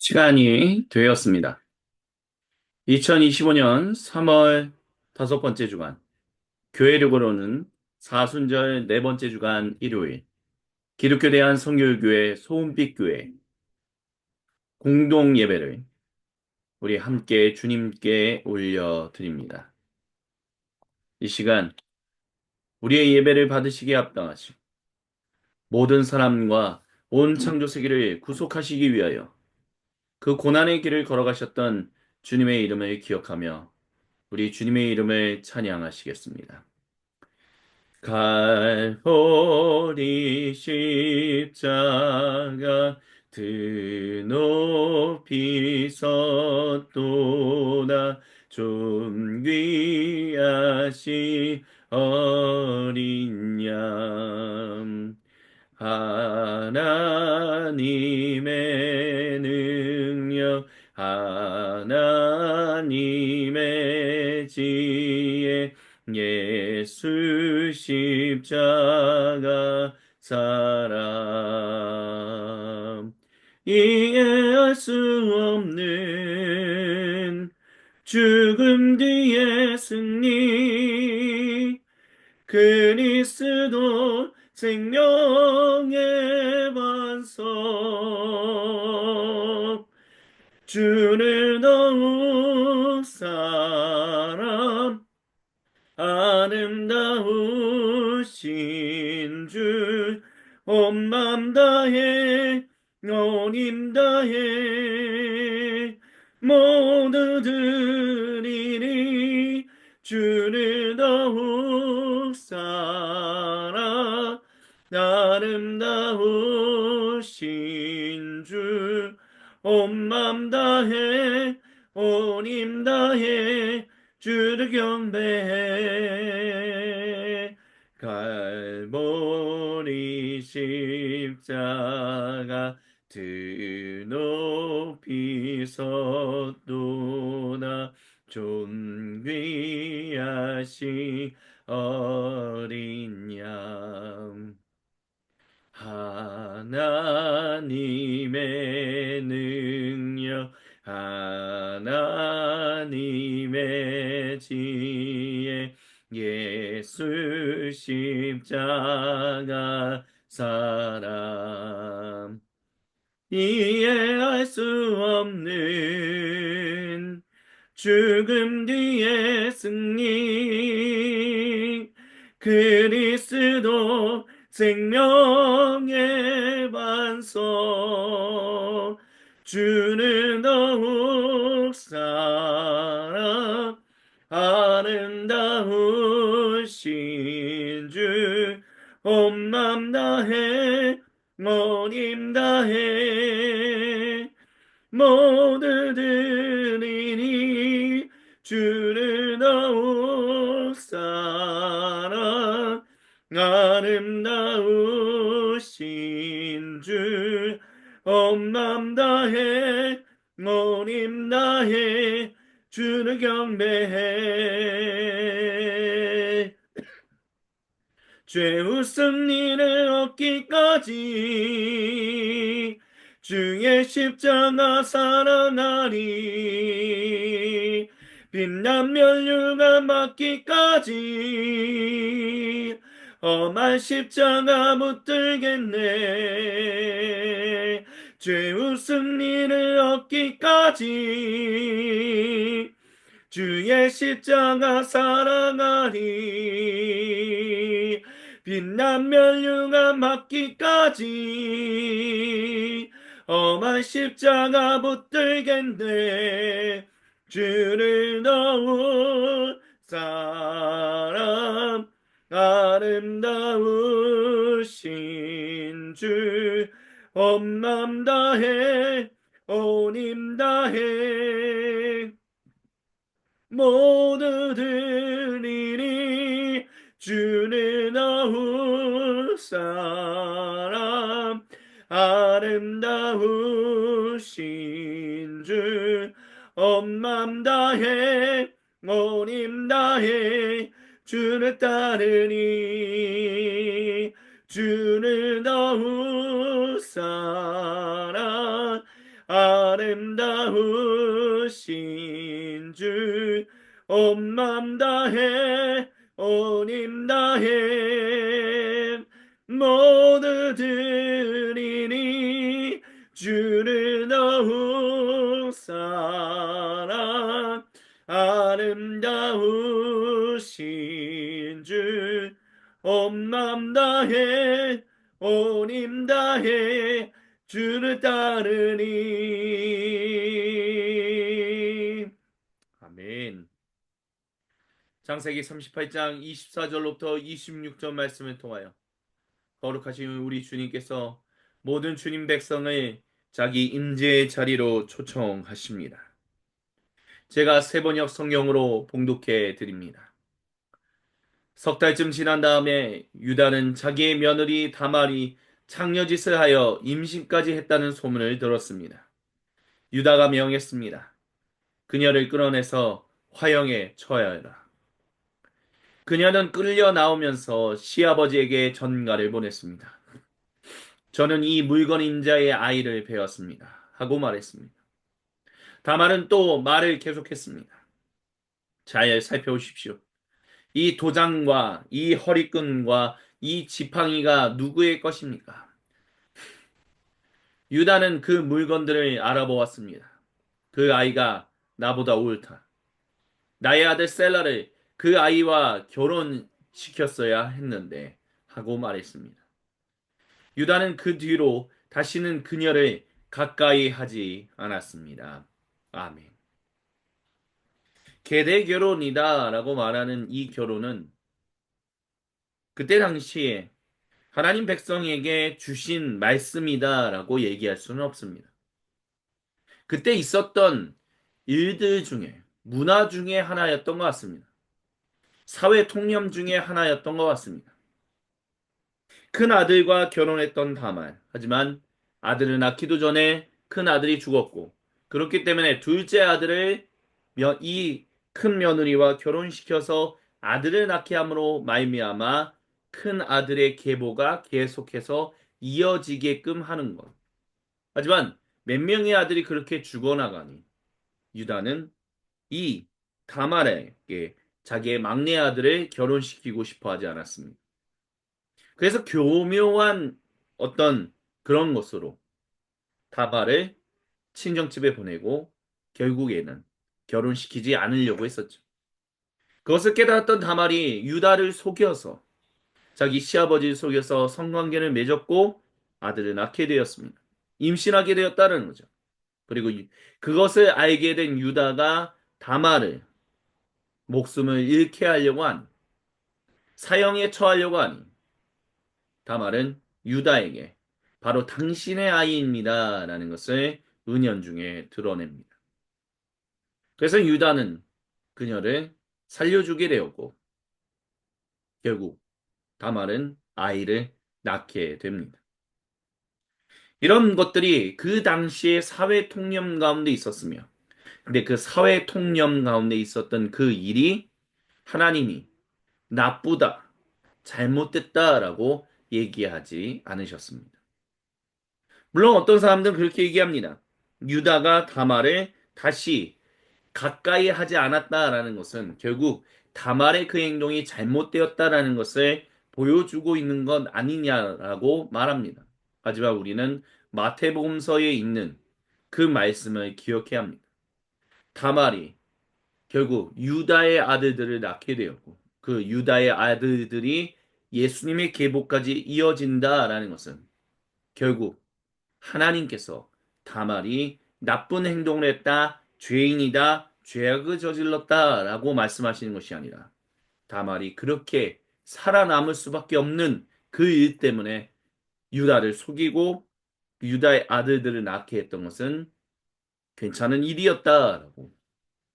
시간이 되었습니다. 2025년 3월 다섯 번째 주간, 교회력으로는 사순절 네 번째 주간 일요일, 기독교 대한 성결교회 소은빛교회 공동 예배를 우리 함께 주님께 올려드립니다. 이 시간 우리의 예배를 받으시기에 합당하시고 모든 사람과 온 창조 세계를 구속하시기 위하여 그 고난의 길을 걸어가셨던 주님의 이름을 기억하며 우리 주님의 이름을 찬양하시겠습니다. 갈보리 십자가 드높이 섰도다 존귀하시 어린 양 하나님의 능력 하나님의 지혜 예수 십자가 사랑 이해할 수 없는 죽음 뒤의 승리 그리스도 생명의 반석 주를 더욱 사랑 아름다우신 주 온 맘 다해 온 힘 다해 모두 드리리 주를 더욱 사랑 아름다우신 주 온 맘 다해 온 힘 다해 주를 경배해 갈보리 십자가 드높이 섰도다 존귀하시 어린 양 하나님의 능력 하나님의 지혜 예수 십자가 사랑 이해할 수 없는 죽음 뒤의 승리 그리스도 생명의 반석 주는 더욱 사랑 아름다우신 주 온 맘 다해 온 힘 다해 모두 드리니 주를 더욱 사랑 아름다우신 주 온 맘 다해 온 힘 다해 주를 경배해 죄우 승리를 얻기까지 주의 십자가 사랑하리 빛난 면류관 받기까지 험한 십자가 붙들겠네 죄우 승리를 얻기까지 주의 십자가 사랑하리 빛난 면류관 받기까지 험한 십자가 붙들겠네 주를 더욱 사랑 아름다우신 주 온 맘 다해 온 힘 다해 모두 드리니 주는 더욱 사랑 아름다우신 주 온 맘 다해 온 힘 다해 주를 따르니 주는 더욱 사랑 아름다우신 아름다우신 주 온 맘 다해 온 힘 다해 모두 드리니 주를 너무 사랑 아름다우신 주 온 맘 다해 온 힘 다해 주를 따르니. 아멘. 창세기 38장 24절로부터 26절 말씀을 통하여 거룩하신 우리 주님께서 모든 주님 백성을 자기 임재의 자리로 초청하십니다. 제가 세번역 성경으로 봉독해 드립니다. 석 달쯤 지난 다음에 유다는 자기의 며느리 다말이 창녀짓을 하여 임신까지 했다는 소문을 들었습니다. 유다가 명했습니다. 그녀를 끌어내서 화형에 처하여라. 그녀는 끌려 나오면서 시아버지에게 전가를 보냈습니다. 저는 이 물건 임자의 아이를 배웠습니다. 하고 말했습니다. 다말은 또 말을 계속했습니다. 잘 살펴보십시오. 이 도장과 이 허리끈과 이 지팡이가 누구의 것입니까? 유다는 그 물건들을 알아보았습니다. 그 아이가 나보다 옳다. 나의 아들 셀라를 그 아이와 결혼시켰어야 했는데 하고 말했습니다. 유다는 그 뒤로 다시는 그녀를 가까이 하지 않았습니다. 아멘. 계대 결혼이다라고 말하는 이 결혼은 그때 당시에 하나님 백성에게 주신 말씀이다라고 얘기할 수는 없습니다. 그때 있었던 일들 중에 문화 중에 하나였던 것 같습니다. 사회 통념 중에 하나였던 것 같습니다. 큰 아들과 결혼했던 다말. 하지만 아들을 낳기도 전에 큰 아들이 죽었고 그렇기 때문에 둘째 아들을 이 큰 며느리와 결혼시켜서 아들을 낳게 함으로 말미암아 큰 아들의 계보가 계속해서 이어지게끔 하는 것. 하지만 몇 명의 아들이 그렇게 죽어나가니 유다는 이 다말에게 자기의 막내 아들을 결혼시키고 싶어 하지 않았습니다. 그래서 교묘한 어떤 그런 것으로 다말을 친정집에 보내고 결국에는 결혼시키지 않으려고 했었죠. 그것을 깨달았던 다말이 유다를 속여서 자기 시아버지를 속여서 성관계를 맺었고 아들을 낳게 되었습니다. 임신하게 되었다는 거죠. 그리고 그것을 알게 된 유다가 다말을 목숨을 잃게 하려고 하니 사형에 처하려고 하니 다말은 유다에게 바로 당신의 아이입니다 라는 것을 은연중에 드러냅니다. 그래서 유다는 그녀를 살려주게 되었고 결국 다말은 아이를 낳게 됩니다. 이런 것들이 그 당시의 사회 통념 가운데 있었으며 근데 그 사회 통념 가운데 있었던 그 일이 하나님이 나쁘다, 잘못됐다라고 얘기하지 않으셨습니다. 물론 어떤 사람들은 그렇게 얘기합니다. 유다가 다말을 다시 가까이 하지 않았다라는 것은 결국 다말의 그 행동이 잘못되었다라는 것을 보여주고 있는 것 아니냐라고 말합니다. 하지만 우리는 마태복음서에 있는 그 말씀을 기억해야 합니다. 다말이 결국 유다의 아들들을 낳게 되었고 그 유다의 아들들이 예수님의 계보까지 이어진다라는 것은 결국 하나님께서 다말이 나쁜 행동을 했다, 죄인이다, 죄악을 저질렀다라고 말씀하시는 것이 아니라 다말이 그렇게 살아남을 수밖에 없는 그 일 때문에 유다를 속이고 유다의 아들들을 낳게 했던 것은 괜찮은 일이었다라고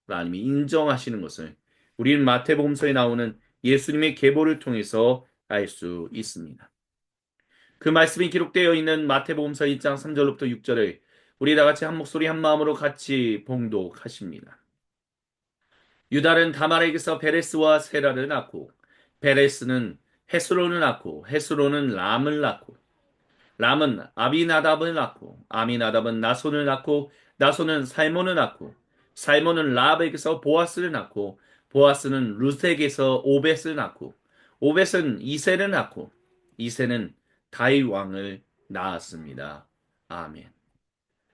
하나님이 인정하시는 것을 우리는 마태복음서에 나오는 예수님의 계보를 통해서 알 수 있습니다. 그 말씀이 기록되어 있는 마태복음서 1장 3절부터 6절을 우리 다 같이 한 목소리 한 마음으로 같이 봉독하십니다. 유다는 다말에게서 베레스와 세라를 낳고 베레스는 헤스론을 낳고 헤스론은 람을 낳고 람은 아비나답을 낳고 아미나답은 나손을 낳고 나손은 살몬을 낳고 살몬은 라합에게서 보아스를 낳고 보아스는 루색에서 오벳을 낳고 오벳은 이세를 낳고 이세는 다윗 왕을 낳았습니다. 아멘.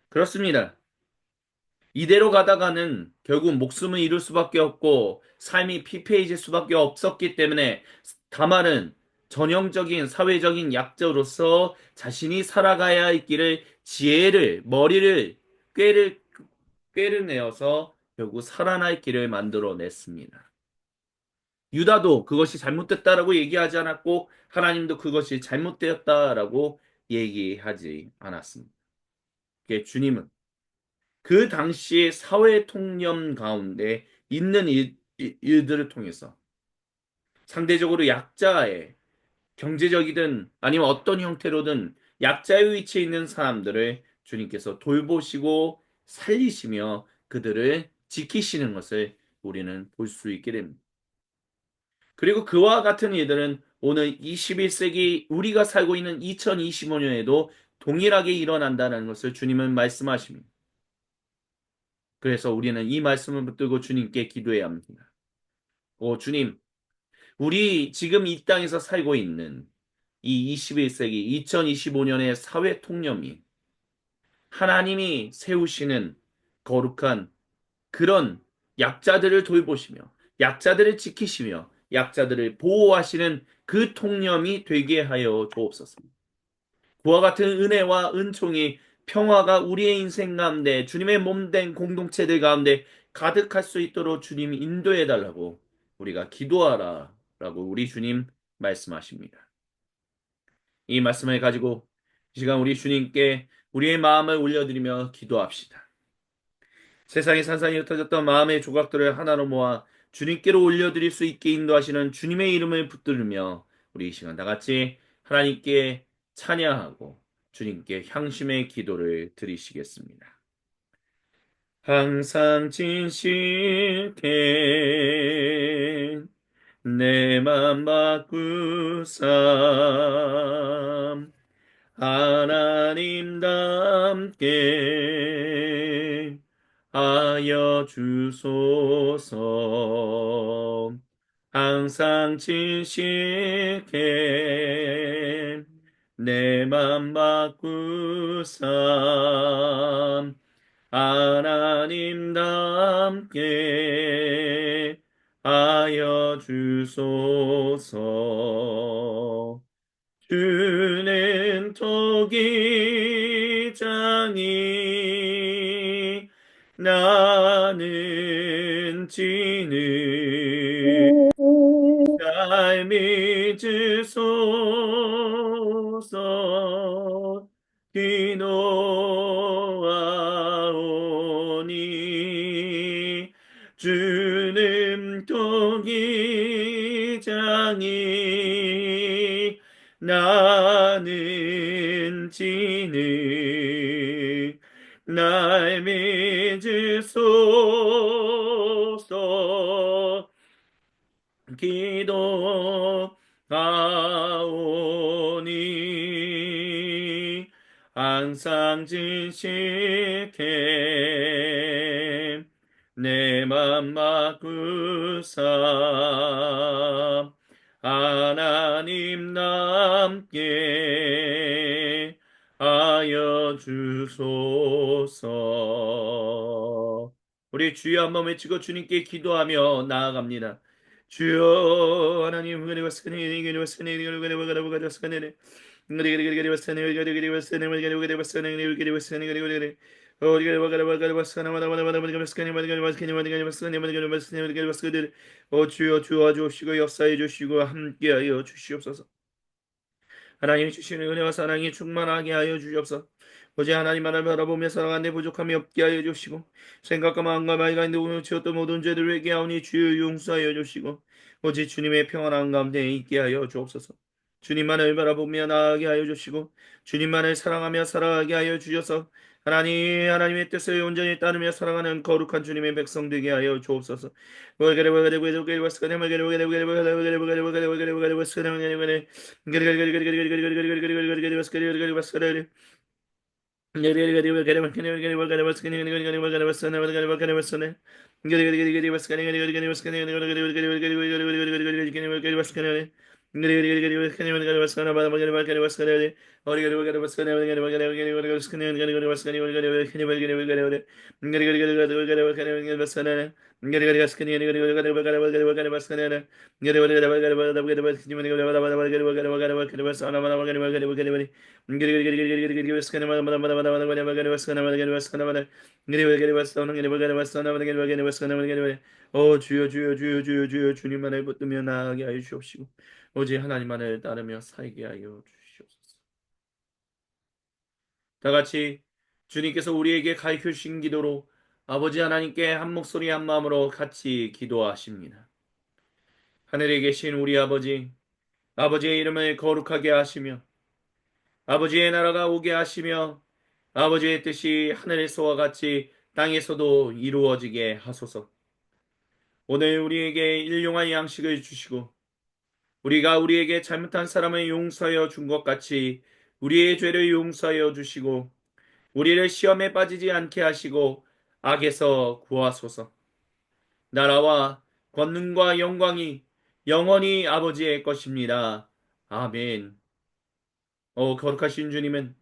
그렇습니다. 이대로 가다가는 결국 목숨을 잃을 수밖에 없고 삶이 피폐해질 수밖에 없었기 때문에 다말은 전형적인 사회적인 약자로서 자신이 살아가야 할 길을 지혜를 머리를 꾀를 꾀를 내어서 결국 살아날 길을 만들어냈습니다. 유다도 그것이 잘못됐다라고 얘기하지 않았고 하나님도 그것이 잘못되었다라고 얘기하지 않았습니다. 주님은 그 당시의 사회 통념 가운데 있는 일들을 통해서 상대적으로 약자의 경제적이든 아니면 어떤 형태로든 약자의 위치에 있는 사람들을 주님께서 돌보시고 살리시며 그들을 지키시는 것을 우리는 볼 수 있게 됩니다. 그리고 그와 같은 일들은 오늘 21세기 우리가 살고 있는 2025년에도 동일하게 일어난다는 것을 주님은 말씀하십니다. 그래서 우리는 이 말씀을 붙들고 주님께 기도해야 합니다. 오, 주님, 우리 지금 이 땅에서 살고 있는 이 21세기 2025년의 사회 통념이 하나님이 세우시는 거룩한 그런 약자들을 돌보시며 약자들을 지키시며 약자들을 보호하시는 그 통념이 되게 하여 주옵소서. 그와 같은 은혜와 은총이 평화가 우리의 인생 가운데 주님의 몸된 공동체들 가운데 가득할 수 있도록 주님이 인도해 달라고 우리가 기도하라 라고 우리 주님 말씀하십니다. 이 말씀을 가지고 이 시간 우리 주님께 우리의 마음을 올려드리며 기도합시다. 세상에 산산이 흩어졌던 마음의 조각들을 하나로 모아 주님께로 올려드릴 수 있게 인도하시는 주님의 이름을 붙들으며 우리 이 시간 다 같이 하나님께 찬양하고 주님께 향심의 기도를 드리시겠습니다. 항상 진실케 내 맘 바꾸사 하나님답게 하여 주소서. 항상 진실케 내 맘 바꾸사 하나님답게 하여 주소서. 주는 토기장이 나는 지는 날 믿으소서. 기도하오니 주는 토기장이 나는 지는 날 믿으소서. 기도하오니 항상 진실케 내 맘 바꾸사 하나님 남게 하여 주소서. 우리 주여 한번 외치고 주님께 기도하며 나아갑니다. 주여 하나님 은혜와 선의 은혜와 선의 은혜와 은혜와 선의 주여 주옵시고 역사해 주시고 함께하여 주시옵소서. 하나님이 주시는 은혜와 사랑이 충만하게 하여 주시옵소서. 오직 하나님만을 바라보며 살아가는 데 부족함이 없게 하여 주시고 생각과 마음과 말이 가운데 오늘 지었던 모든 죄들을 회개하오니 주여 용서하여 주시고 오직 주님의 평안한 가운데 있게 하여 주옵소서. 주님만을 바라보며 나아가게 하여 주시고 주님만을 사랑하며 살아가게 하여 주셔서 하나님의 뜻을 온전히 따르며 살아가는 거룩한 주님의 백성 되게 하여 주옵소서. 주여 주여 주여 주여 주여 주님만을 붙들며 나아가게 하여 주옵시고 오직 하나님만을 따르며 살게 하여 주시옵소서. 다 같이 주님께서 우리에게 가르쳐 주신 기도로 아버지 하나님께 한 목소리 한 마음으로 같이 기도하십니다. 하늘에 계신 우리 아버지, 아버지의 이름을 거룩하게 하시며 아버지의 나라가 오게 하시며 아버지의 뜻이 하늘에서와 같이 땅에서도 이루어지게 하소서. 오늘 우리에게 일용할 양식을 주시고 우리가 우리에게 잘못한 사람을 용서하여 준 것 같이 우리의 죄를 용서하여 주시고 우리를 시험에 빠지지 않게 하시고 악에서 구하소서. 나라와 권능과 영광이 영원히 아버지의 것입니다. 아멘. 거룩하신 주님은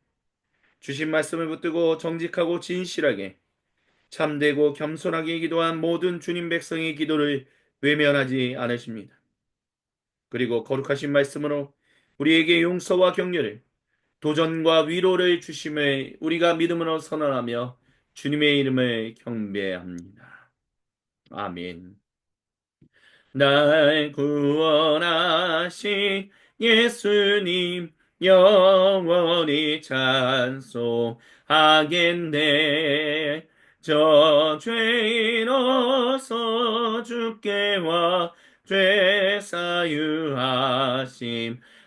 주신 말씀을 붙들고 정직하고 진실하게 참되고 겸손하게 기도한 모든 주님 백성의 기도를 외면하지 않으십니다. 그리고 거룩하신 말씀으로 우리에게 용서와 격려를 도전과 위로를 주심을 우리가 믿음으로 선언하며 주님의 이름을 경배합니다. 아멘. 날 구원하신 예수님 영원히 찬송하겠네. 저 죄인 어서 주께 와 죄 사유하심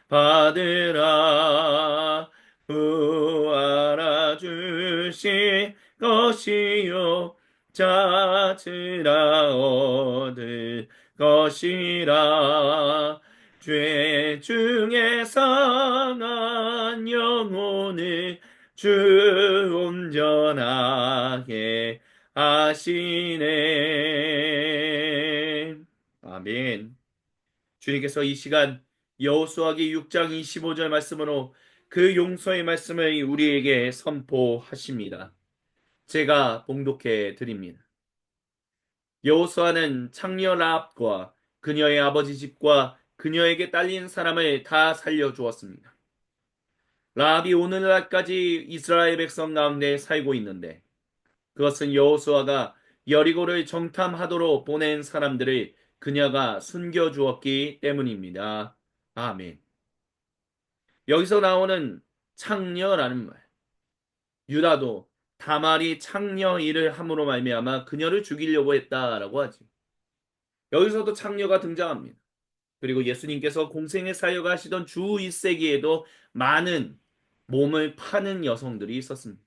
받으라. 구하라 주실 것이요 찾으라 얻을 것이라. 죄 중에 상한 영혼을 주 온전하게 하시네. 아멘. 주님께서 이 시간 여호수아기 6장 25절 말씀으로 그 용서의 말씀을 우리에게 선포하십니다. 제가 봉독해 드립니다. 여호수아는 창녀 라합과 그녀의 아버지 집과 그녀에게 딸린 사람을 다 살려주었습니다. 라합이 오늘날까지 이스라엘 백성 가운데 살고 있는데 그것은 여호수아가 여리고를 정탐하도록 보낸 사람들을 그녀가 숨겨주었기 때문입니다. 아멘. 여기서 나오는 창녀라는 말, 유다도 다말이 창녀 일을 함으로 말미암아 그녀를 죽이려고 했다라고 하지. 여기서도 창녀가 등장합니다. 그리고 예수님께서 공생의 사역을 하시던 주 1세기에도 많은 몸을 파는 여성들이 있었습니다.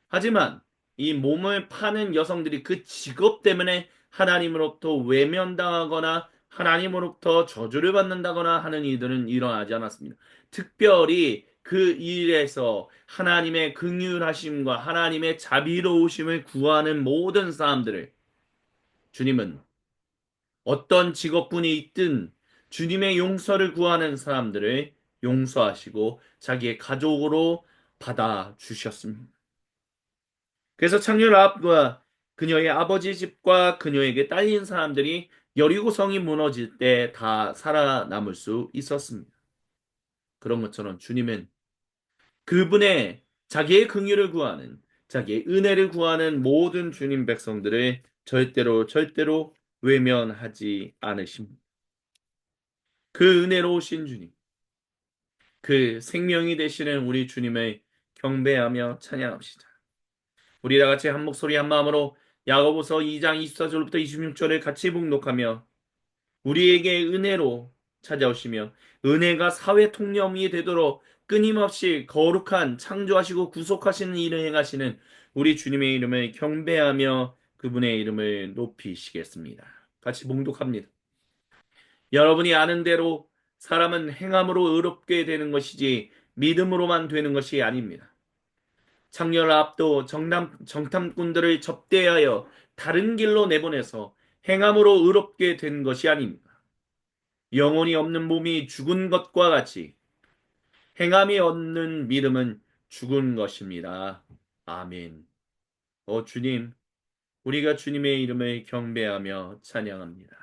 하지만 이 몸을 파는 여성들이 그 직업 때문에 하나님으로부터 외면당하거나 하나님으로부터 저주를 받는다거나 하는 일들은 일어나지 않았습니다. 특별히 그 일에서 하나님의 긍휼하심과 하나님의 자비로우심을 구하는 모든 사람들을 주님은 어떤 직업군이 있든 주님의 용서를 구하는 사람들을 용서하시고 자기의 가족으로 받아주셨습니다. 그래서 창녀 라합과 그녀의 아버지 집과 그녀에게 딸린 사람들이 여리고 성이 무너질 때 다 살아남을 수 있었습니다. 그런 것처럼 주님은 그분의 자기의 긍휼을 구하는 자기의 은혜를 구하는 모든 주님 백성들을 절대로 외면하지 않으십니다. 그 은혜로우신 주님, 그 생명이 되시는 우리 주님을 경배하며 찬양합시다. 우리 다 같이 한 목소리 한 마음으로 야고보서 2장 24절부터 26절을 같이 봉독하며 우리에게 은혜로 찾아오시며 은혜가 사회 통념이 되도록 끊임없이 거룩한 창조하시고 구속하시는 일을 행하시는 우리 주님의 이름을 경배하며 그분의 이름을 높이시겠습니다. 같이 봉독합니다. 여러분이 아는 대로 사람은 행함으로 의롭게 되는 것이지 믿음으로만 되는 것이 아닙니다. 창녀를 압도 정탐꾼들을 접대하여 다른 길로 내보내서 행함으로 의롭게 된 것이 아닙니다. 영혼이 없는 몸이 죽은 것과 같이 행함이 없는 믿음은 죽은 것입니다. 아멘. 주님, 우리가 주님의 이름을 경배하며 찬양합니다.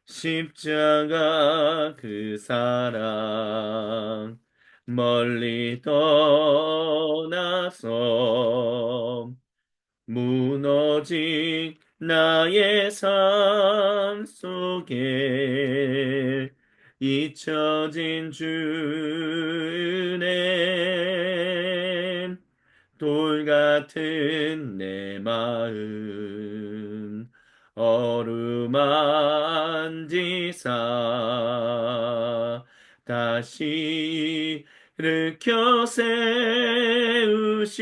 십자가 그 사랑 멀리 떠나서 무너진 나의 삶 속에 잊혀진 주님 돌 같은 내 마음 어루만지사 다시 일으켜 세우신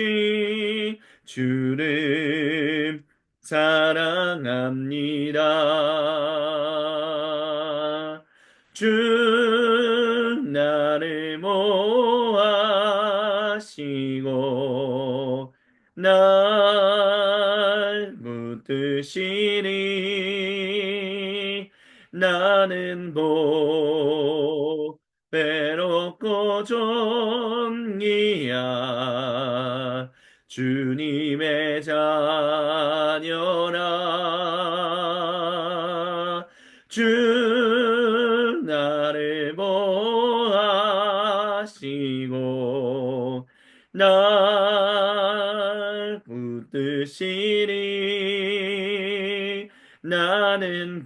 주를 사랑합니다. 주 나를 모아시고 날 붙드시니 나는 외롭고 존귀한 주님의 자녀라. 주 나를 보하시고 날 붙드시니 나는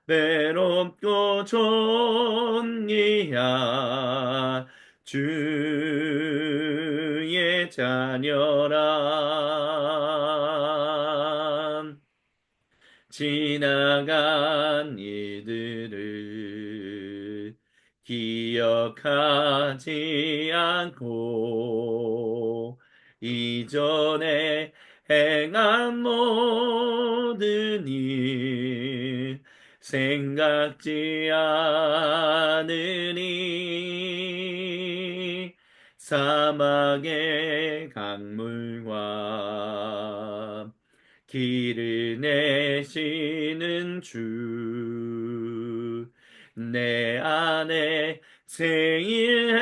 외롭고 존귀한 주의 자녀라. 지나간 일들을 기억하지 않고 이전에 행한 모든 일 생각지 않으니 사막의 강물과 길을 내시는 주, 내 안에 세일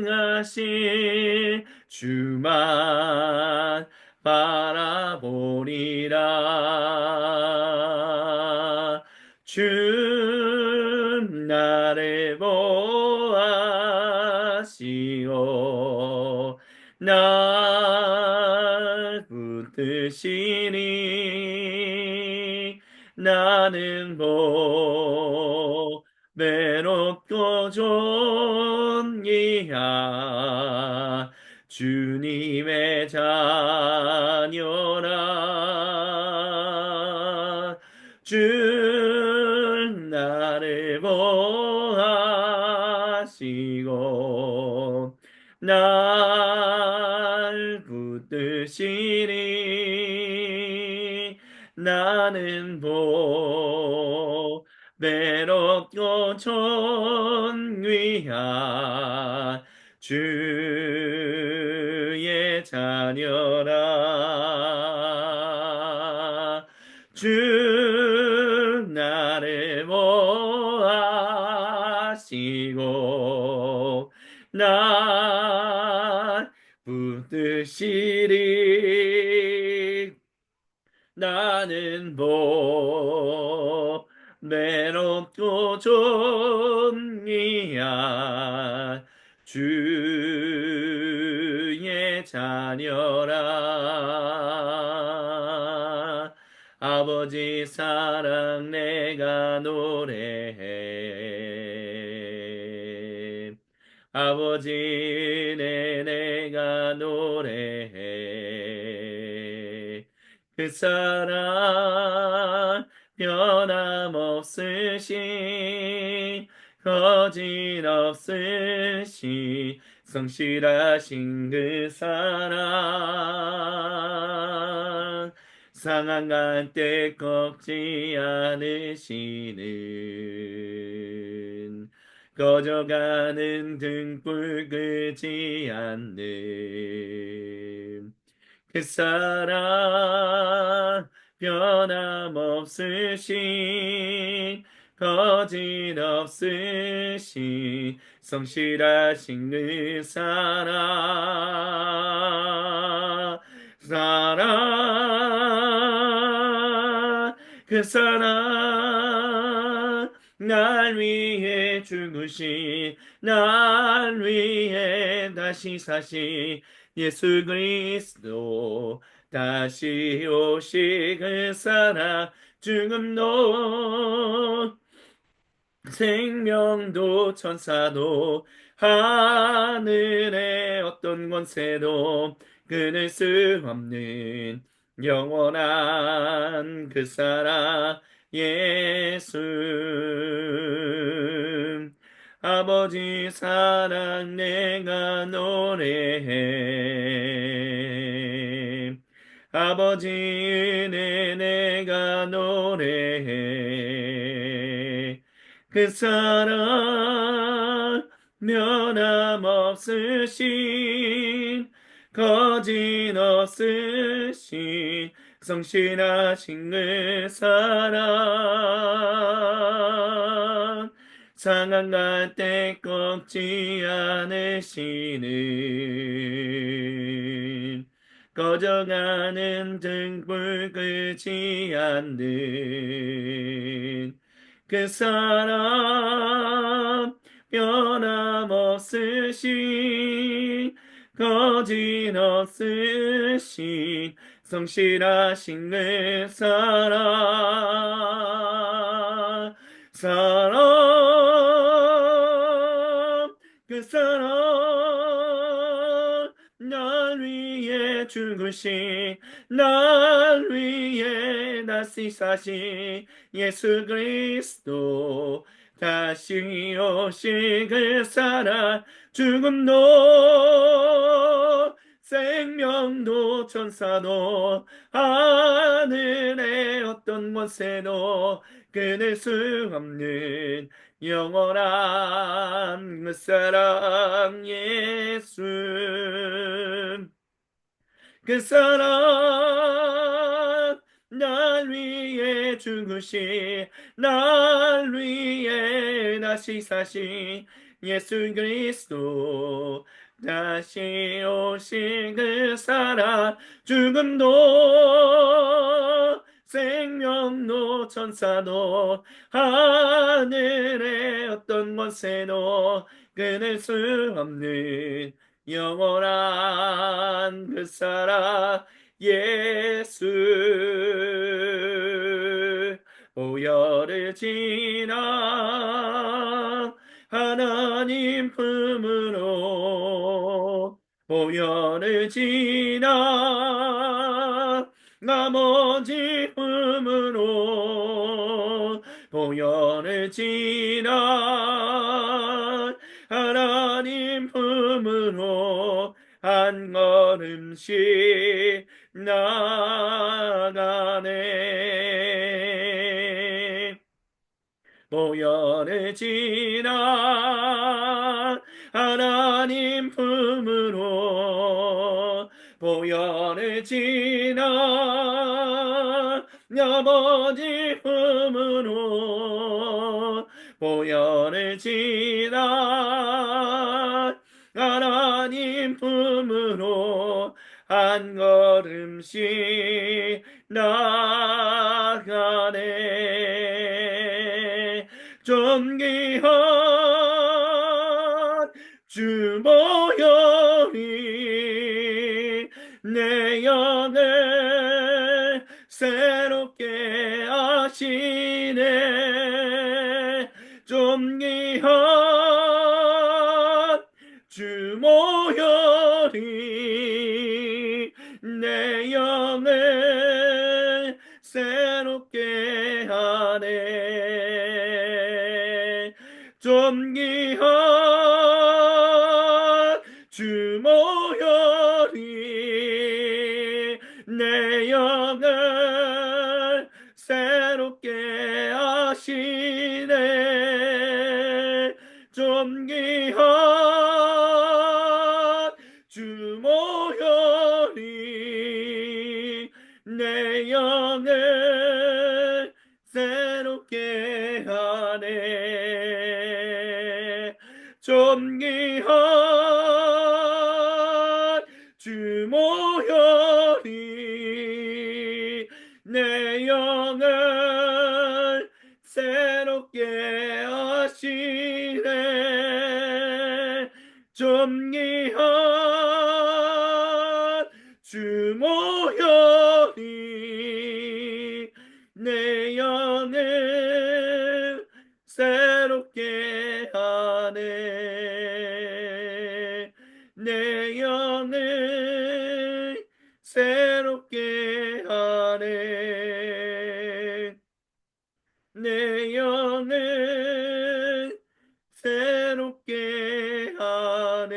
행하신 주만 바라보리라. 주 나를 보아시오 날 붙드시니 나는 외롭고 존귀한 주님의 자녀라. 주 나를 보하시고 날 붙드시니 나는 외롭고 존귀한 주의 자녀라. 주 나를 모아시고 날 붙드시리 나는 외롭고 존귀한 주의 자녀라. 아버지 사랑 내가 노래해 아버지 은혜 내가 노래해 그 사랑 변함없으신 거짓없으신 성실하신 그 사랑 상한 간때 꺾지 않으시는 꺼져가는 등불 끄지 않는 그 사랑 변함없으신 거짓없으신 성실하신 그 사랑 그 사랑 날 위해 죽으신 날 위해 다시 사신 예수 그리스도 다시 오실 그 사랑 죽음도 생명도 천사도 하늘의 어떤 권세도 끊을 수 없는 영원한 그 사랑 예수 아버지 사랑 내가 노래해 아버지 은혜 내가 노래해 그 사랑 변함없으신 거짓 없으신 성실하신 그 사랑 상한 때 꺾지 않으시는 꺼져가는 등불 끄지 않는 그 사랑 변함없으신 거짓 없으신 성실하신 그 사랑 그 사랑 날 위해 죽으신 날 위해 다시 사신 예수 그리스도 다시 오실 그 사랑 죽음도 생명도 천사도 하늘의 어떤 권세도 끊을 수 없는 영원한 그 사랑 예수 그 사랑 날 위해 죽으신 날 위해 다시 사신 예수 그리스도 다시 오신 그 사랑 죽음도 생명도 천사도 하늘의 어떤 권세도 끊을 수 없는 영원한 그 사랑 예수 오열을 지나 하나님 품으로 오열을 지나 나머지 품으로 오열을 지나 하나님 품으로 한 걸음씩 나가네 보혈을 지나 하나님 품으로 보혈을 지나 아버지 품으로 보혈을 지나 하나님 품으로 한 걸음씩 나가네 존귀한 주 보혈이 내 영을 새롭게 하시네 존귀한 주 보혈이 내 영을 새롭게 하네 존귀한 주 보혈이 내 영을 새롭게 하시네 주모여리 내 영을 새롭게 하네. 존귀한 주모여리 내 영을 새롭게 하시네. 존귀한 주모여리 내 영을 새롭게 하네. 내 영을 새롭게 하네. 내 영을 새롭게 하네.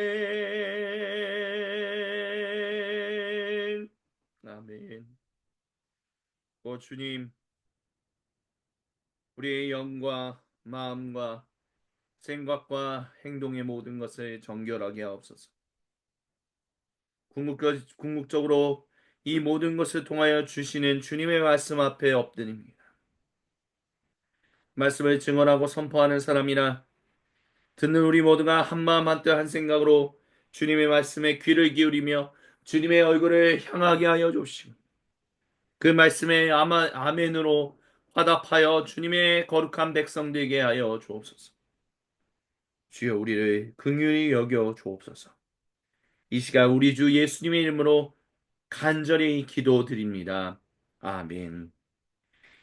아멘. 오 주님, 우리의 영과 마음과 생각과 행동의 모든 것을 정결하게 하옵소서. 궁극적으로 이 모든 것을 통하여 주시는 주님의 말씀 앞에 엎드립니다. 말씀을 증언하고 선포하는 사람이나 듣는 우리 모두가 한마음 한뜻 한 생각으로 주님의 말씀에 귀를 기울이며 주님의 얼굴을 향하게 하여 주시고 그 말씀에 아멘으로 화답하여 주님의 거룩한 백성 되게 하여 주옵소서. 주여 우리를 긍휼히 여겨 주옵소서. 이 시간 우리 주 예수님의 이름으로 간절히 기도드립니다. 아멘.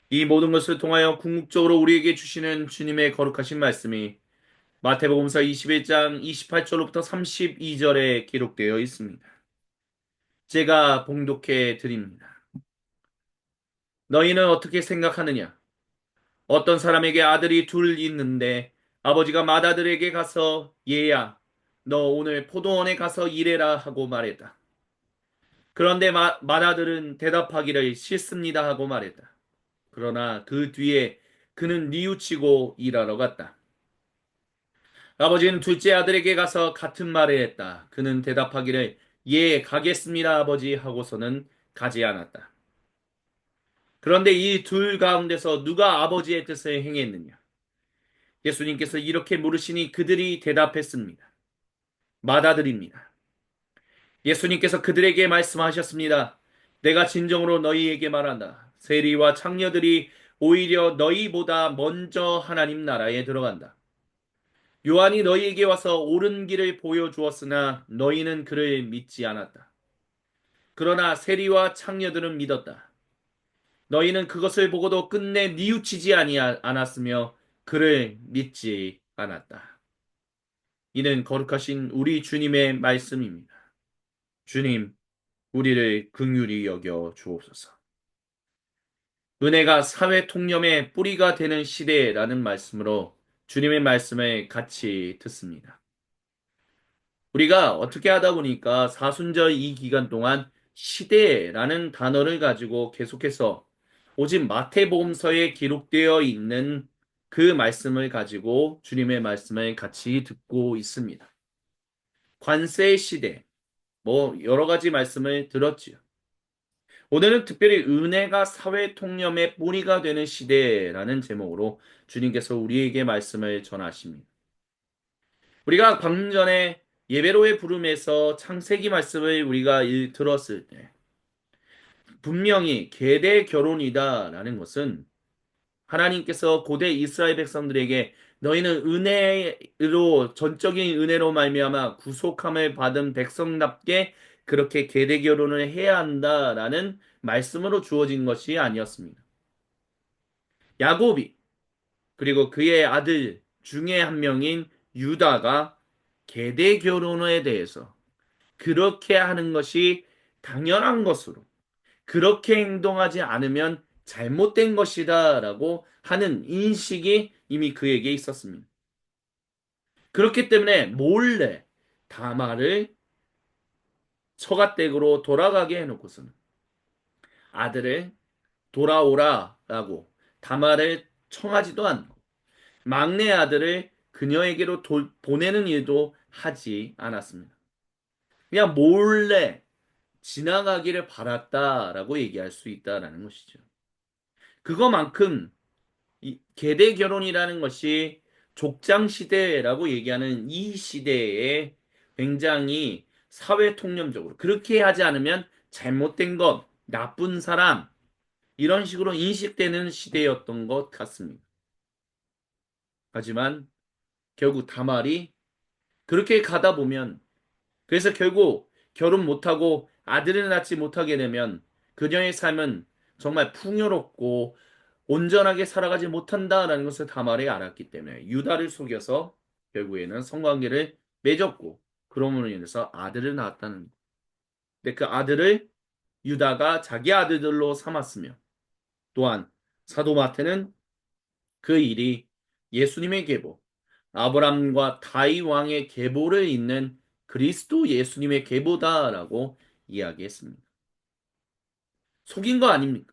이 모든 것을 통하여 궁극적으로 우리에게 주시는 주님의 거룩하신 말씀이 마태복음서 21장 28절로부터 32절에 기록되어 있습니다. 제가 봉독해 드립니다. 너희는 어떻게 생각하느냐? 어떤 사람에게 아들이 둘 있는데 아버지가 맏아들에게 가서 얘야, 너 오늘 포도원에 가서 일해라 하고 말했다. 그런데 맏아들은 대답하기를 싫습니다 하고 말했다. 그러나 그 뒤에 그는 뉘우치고 일하러 갔다. 아버지는 둘째 아들에게 가서 같은 말을 했다. 그는 대답하기를 예, 가겠습니다 아버지 하고서는 가지 않았다. 그런데 이 둘 가운데서 누가 아버지의 뜻을 행했느냐? 예수님께서 이렇게 물으시니 그들이 대답했습니다. 맏아들입니다. 예수님께서 그들에게 말씀하셨습니다. 내가 진정으로 너희에게 말한다. 세리와 창녀들이 오히려 너희보다 먼저 하나님 나라에 들어간다. 요한이 너희에게 와서 옳은 길을 보여주었으나 너희는 그를 믿지 않았다. 그러나 세리와 창녀들은 믿었다. 너희는 그것을 보고도 끝내 뉘우치지 않았으며 그를 믿지 않았다. 이는 거룩하신 우리 주님의 말씀입니다. 주님, 우리를 긍휼히 여겨 주옵소서. 은혜가 사회 통념의 뿌리가 되는 시대라는 말씀으로 주님의 말씀을 같이 듣습니다. 우리가 어떻게 하다 보니까 사순절 이 기간 동안 시대라는 단어를 가지고 계속해서 오직 마태복음서에 기록되어 있는 그 말씀을 가지고 주님의 말씀을 같이 듣고 있습니다. 관세 시대, 여러 가지 말씀을 들었지요. 오늘은 특별히 은혜가 사회 통념의 뿌리가 되는 시대라는 제목으로 주님께서 우리에게 말씀을 전하십니다. 우리가 방금 전에 예배로의 부름에서 창세기 말씀을 우리가 들었을 때 분명히 계대 결혼이다라는 것은 하나님께서 고대 이스라엘 백성들에게 너희는 은혜로 전적인 은혜로 말미암아 구속함을 받은 백성답게 그렇게 계대 결혼을 해야 한다라는 말씀으로 주어진 것이 아니었습니다. 야곱이 그리고 그의 아들 중에 한 명인 유다가 계대 결혼에 대해서 그렇게 하는 것이 당연한 것으로 그렇게 행동하지 않으면 잘못된 것이다라고 하는 인식이 이미 그에게 있었습니다. 그렇기 때문에 몰래 다말을 처가댁으로 돌아가게 해놓고서는 아들을 돌아오라라고 다말을 청하지도 않고 막내 아들을 그녀에게로 보내는 일도 하지 않았습니다. 그냥 몰래 지나가기를 바랐다라고 얘기할 수 있다라는 것이죠. 그거만큼 이 계대 결혼이라는 것이 족장 시대라고 얘기하는 이 시대에 굉장히 사회 통념적으로 그렇게 하지 않으면 잘못된 것, 나쁜 사람 이런 식으로 인식되는 시대였던 것 같습니다. 하지만 결국 다말이 그렇게 가다 보면 그래서 결국 결혼 못하고 아들을 낳지 못하게 되면 그녀의 삶은 정말 풍요롭고 온전하게 살아가지 못한다라는 것을 다말이 알았기 때문에 유다를 속여서 결국에는 성관계를 맺었고 그러므로 인해서 아들을 낳았다는 것. 근데 그 아들을 유다가 자기 아들들로 삼았으며 또한 사도 마태는 그 일이 예수님의 계보, 아브람과 다윗 왕의 계보를 잇는 그리스도 예수님의 계보다라고 이야기했습니다. 속인 거 아닙니까?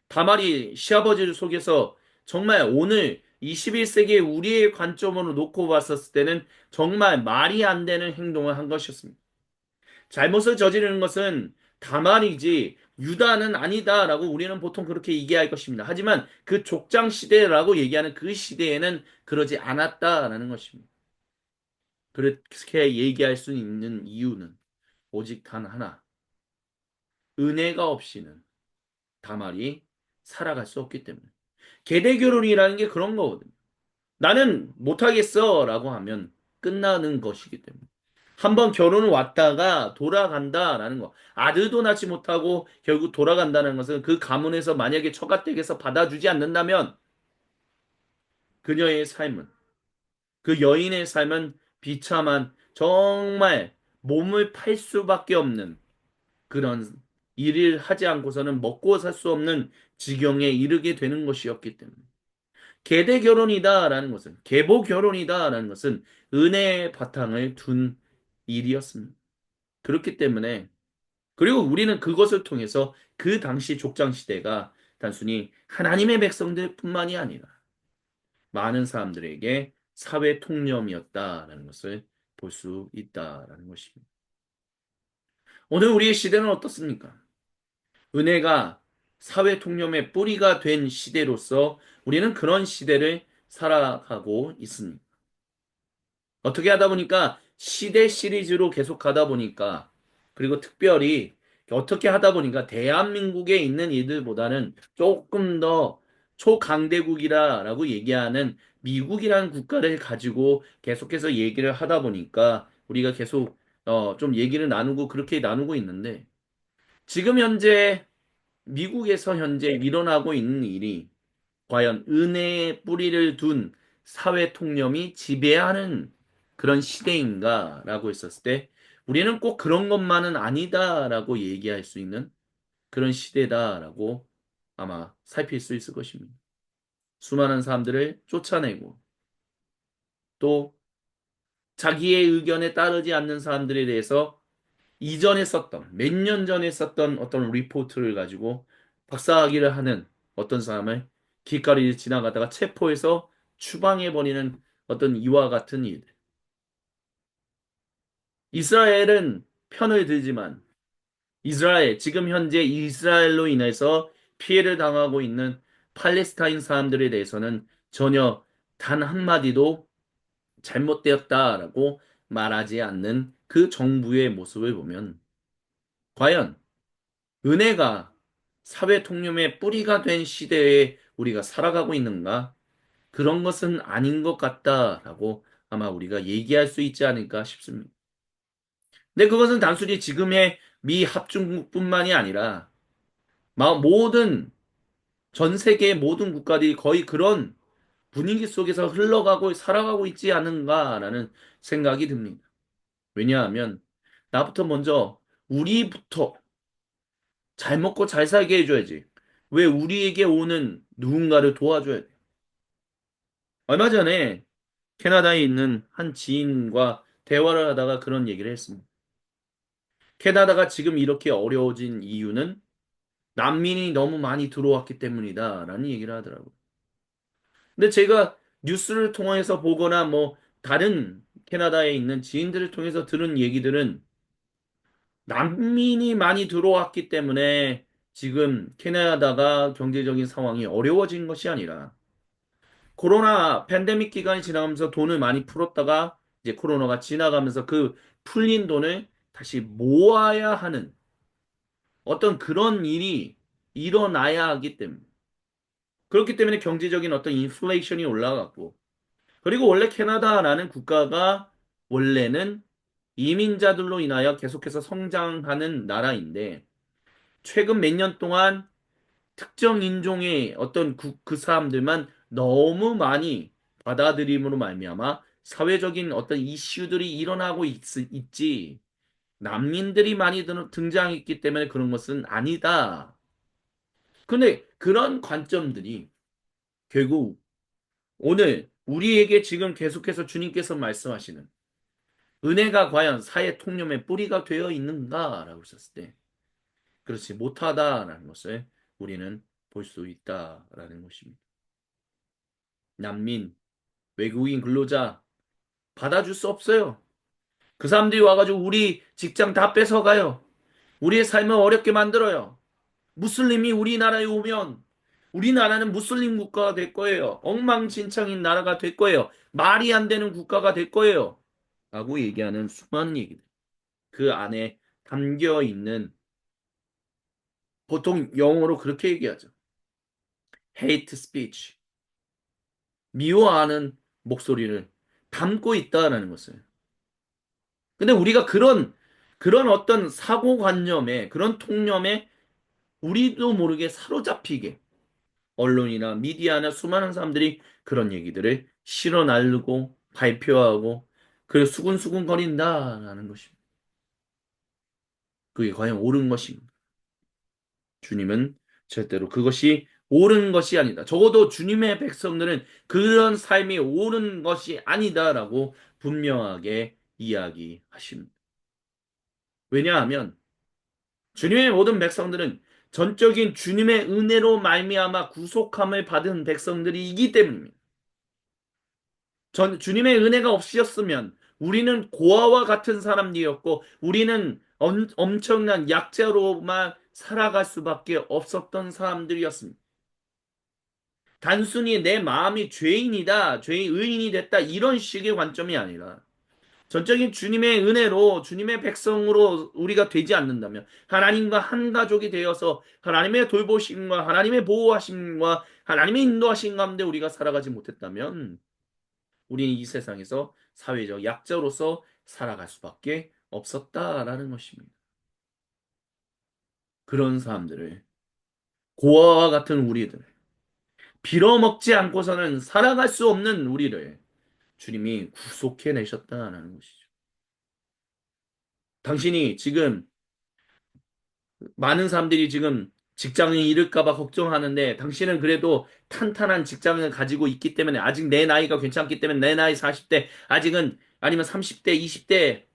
다말이 시아버지를 속여서 정말 오늘 21세기의 우리의 관점으로 놓고 봤었을 때는 정말 말이 안 되는 행동을 한 것이었습니다. 잘못을 저지르는 것은 다말이지 유다는 아니다라고 우리는 보통 그렇게 얘기할 것입니다. 하지만 그 족장 시대라고 얘기하는 그 시대에는 그러지 않았다라는 것입니다. 그렇게 얘기할 수 있는 이유는 오직 단 하나. 은혜가 없이는 다말이 살아갈 수 없기 때문에. 계대 결혼이라는 게 그런 거거든요. 나는 못하겠어 라고 하면 끝나는 것이기 때문에. 한번 결혼을 왔다가 돌아간다라는 거. 아들도 낳지 못하고 결국 돌아간다는 것은 그 가문에서 만약에 처가댁에서 받아주지 않는다면 그녀의 삶은, 그 여인의 삶은 비참한 정말 몸을 팔 수밖에 없는 그런 일을 하지 않고서는 먹고 살 수 없는 지경에 이르게 되는 것이었기 때문에. 계대 결혼이다라는 것은, 계보 결혼이다라는 것은 은혜의 바탕을 둔 일이었습니다. 그렇기 때문에, 그리고 우리는 그것을 통해서 그 당시 족장 시대가 단순히 하나님의 백성들뿐만이 아니라 많은 사람들에게 사회 통념이었다라는 것을 볼 수 있다라는 것입니다. 오늘 우리의 시대는 어떻습니까? 은혜가 사회 통념의 뿌리가 된 시대로서 우리는 그런 시대를 살아가고 있습니다. 어떻게 하다 보니까 시대 시리즈로 계속 가다 보니까 그리고 특별히 어떻게 하다 보니까 대한민국에 있는 이들보다는 조금 더 초강대국이라고 얘기하는 미국이라는 국가를 가지고 계속해서 얘기를 하다 보니까 우리가 계속 좀 얘기를 나누고 그렇게 나누고 있는데 지금 현재 미국에서 현재 일어나고 있는 일이 과연 은혜의 뿌리를 둔 사회 통념이 지배하는 그런 시대인가라고 했었을 때 우리는 꼭 그런 것만은 아니다라고 얘기할 수 있는 그런 시대다라고 아마 살필 수 있을 것입니다. 수많은 사람들을 쫓아내고 또 자기의 의견에 따르지 않는 사람들에 대해서 이전에 썼던, 몇 년 전에 썼던 어떤 리포트를 가지고 박사학위를 하는 어떤 사람을 길거리를 지나가다가 체포해서 추방해버리는 어떤 이와 같은 일. 이스라엘은 편을 들지만 이스라엘, 지금 현재 이스라엘로 인해서 피해를 당하고 있는 팔레스타인 사람들에 대해서는 전혀 단 한마디도 잘못되었다라고 말하지 않는 그 정부의 모습을 보면 과연 은혜가 사회 통념의 뿌리가 된 시대에 우리가 살아가고 있는가? 그런 것은 아닌 것 같다라고 아마 우리가 얘기할 수 있지 않을까 싶습니다. 근데 그것은 단순히 지금의 미 합중국뿐만이 아니라 모든 전 세계의 모든 국가들이 거의 그런 분위기 속에서 흘러가고 살아가고 있지 않은가라는 생각이 듭니다. 왜냐하면 나부터 먼저 우리부터 잘 먹고 잘 살게 해줘야지. 왜 우리에게 오는 누군가를 도와줘야 돼? 얼마 전에 캐나다에 있는 한 지인과 대화를 하다가 그런 얘기를 했습니다. 캐나다가 지금 이렇게 어려워진 이유는 난민이 너무 많이 들어왔기 때문이다. 라는 얘기를 하더라고요. 근데 제가 뉴스를 통해서 보거나 뭐 다른 캐나다에 있는 지인들을 통해서 들은 얘기들은 난민이 많이 들어왔기 때문에 지금 캐나다가 경제적인 상황이 어려워진 것이 아니라 코로나 팬데믹 기간이 지나가면서 돈을 많이 풀었다가 이제 코로나가 지나가면서 그 풀린 돈을 다시 모아야 하는 어떤 그런 일이 일어나야 하기 때문에 그렇기 때문에 경제적인 어떤 인플레이션이 올라갔고 그리고 원래 캐나다라는 국가가 원래는 이민자들로 인하여 계속해서 성장하는 나라인데 최근 몇 년 동안 특정 인종의 어떤 그 사람들만 너무 많이 받아들임으로 말미암아 사회적인 어떤 이슈들이 일어나고 있지 난민들이 많이 등장했기 때문에 그런 것은 아니다. 근데 그런 관점들이 결국 오늘 우리에게 지금 계속해서 주님께서 말씀하시는 은혜가 과연 사회 통념의 뿌리가 되어 있는가라고 했을 때 그렇지 못하다라는 것을 우리는 볼 수 있다라는 것입니다. 난민, 외국인 근로자 받아줄 수 없어요. 그 사람들이 와가지고 우리 직장 다 뺏어가요. 우리의 삶을 어렵게 만들어요. 무슬림이 우리나라에 오면 우리나라는 무슬림 국가가 될 거예요. 엉망진창인 나라가 될 거예요. 말이 안 되는 국가가 될 거예요. 라고 얘기하는 수많은 얘기들. 그 안에 담겨 있는 보통 영어로 그렇게 얘기하죠. hate speech. 미워하는 목소리를 담고 있다라는 것을. 근데 우리가 그런 어떤 사고관념에, 그런 통념에 우리도 모르게 사로잡히게 언론이나 미디어나 수많은 사람들이 그런 얘기들을 실어 나르고 발표하고 그 수군수군 거린다라는 것입니다. 그게 과연 옳은 것인가? 주님은 절대로 그것이 옳은 것이 아니다. 적어도 주님의 백성들은 그런 삶이 옳은 것이 아니다라고 분명하게 이야기하십니다. 왜냐하면 주님의 모든 백성들은 전적인 주님의 은혜로 말미암아 구속함을 받은 백성들이기 때문입니다. 주님의 은혜가 없으셨으면 우리는 고아와 같은 사람들이었고 우리는 엄청난 약자로만 살아갈 수밖에 없었던 사람들이었습니다. 단순히 내 마음이 죄인이다, 죄인 의인이 됐다 이런 식의 관점이 아니라 전적인 주님의 은혜로 주님의 백성으로 우리가 되지 않는다면 하나님과 한 가족이 되어서 하나님의 돌보심과 하나님의 보호하심과 하나님의 인도하심 가운데 우리가 살아가지 못했다면 우리는 이 세상에서 사회적 약자로서 살아갈 수밖에 없었다라는 것입니다. 그런 사람들을 고아와 같은 우리들 빌어먹지 않고서는 살아갈 수 없는 우리를 주님이 구속해 내셨다라는 것이죠. 당신이 지금 많은 사람들이 지금 직장을 잃을까 봐 걱정하는데 당신은 그래도 탄탄한 직장을 가지고 있기 때문에 아직 내 나이가 괜찮기 때문에 내 나이 40대 아직은 아니면 30대 20대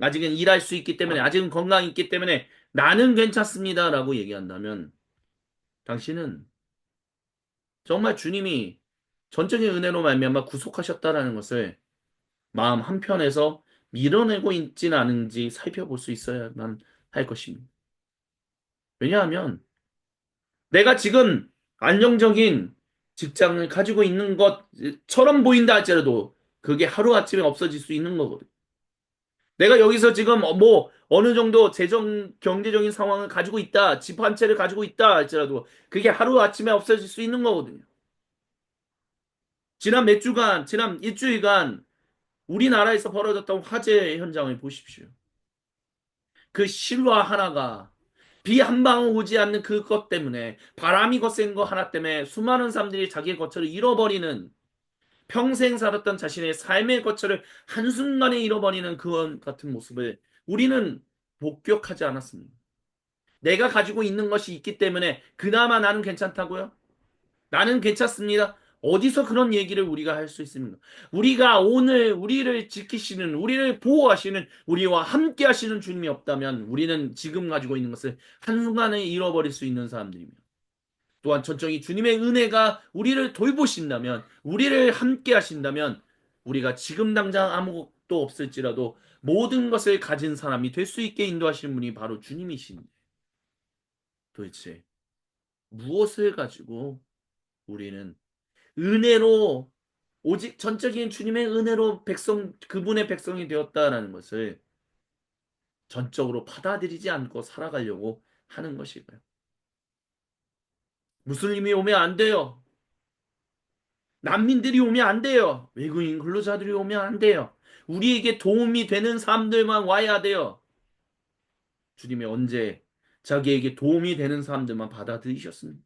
아직은 일할 수 있기 때문에 아직은 건강이 있기 때문에 나는 괜찮습니다라고 얘기한다면 당신은 정말 주님이 전적인 은혜로 말미암아 구속하셨다라는 것을 마음 한편에서 밀어내고 있지는 않은지 살펴볼 수 있어야만 할 것입니다. 왜냐하면 내가 지금 안정적인 직장을 가지고 있는 것처럼 보인다 할지라도 그게 하루아침에 없어질 수 있는 거거든. 내가 여기서 지금 뭐 어느 정도 재정 경제적인 상황을 가지고 있다, 집 한 채를 가지고 있다 할지라도 그게 하루아침에 없어질 수 있는 거거든요. 지난 몇 주간, 지난 일주일간 우리나라에서 벌어졌던 화재 현장을 보십시오. 그 실화 하나가 비 한 방울 오지 않는 그것 때문에 바람이 거센 거 하나 때문에 수많은 사람들이 자기의 거처를 잃어버리는 평생 살았던 자신의 삶의 거처를 한순간에 잃어버리는 그런 같은 모습을 우리는 목격하지 않았습니다. 내가 가지고 있는 것이 있기 때문에 그나마 나는 괜찮다고요? 나는 괜찮습니다. 어디서 그런 얘기를 우리가 할 수 있습니까? 우리가 오늘 우리를 지키시는, 우리를 보호하시는, 우리와 함께 하시는 주님이 없다면 우리는 지금 가지고 있는 것을 한순간에 잃어버릴 수 있는 사람들입니다. 또한 전적인 주님의 은혜가 우리를 돌보신다면, 우리를 함께 하신다면, 우리가 지금 당장 아무것도 없을지라도 모든 것을 가진 사람이 될 수 있게 인도하시는 분이 바로 주님이신데 도대체 무엇을 가지고 우리는 은혜로 오직 전적인 주님의 은혜로 그분의 백성이 되었다라는 것을 전적으로 받아들이지 않고 살아가려고 하는 것일까요? 무슬림이 오면 안 돼요. 난민들이 오면 안 돼요. 외국인 근로자들이 오면 안 돼요. 우리에게 도움이 되는 사람들만 와야 돼요. 주님이 언제 자기에게 도움이 되는 사람들만 받아들이셨습니까?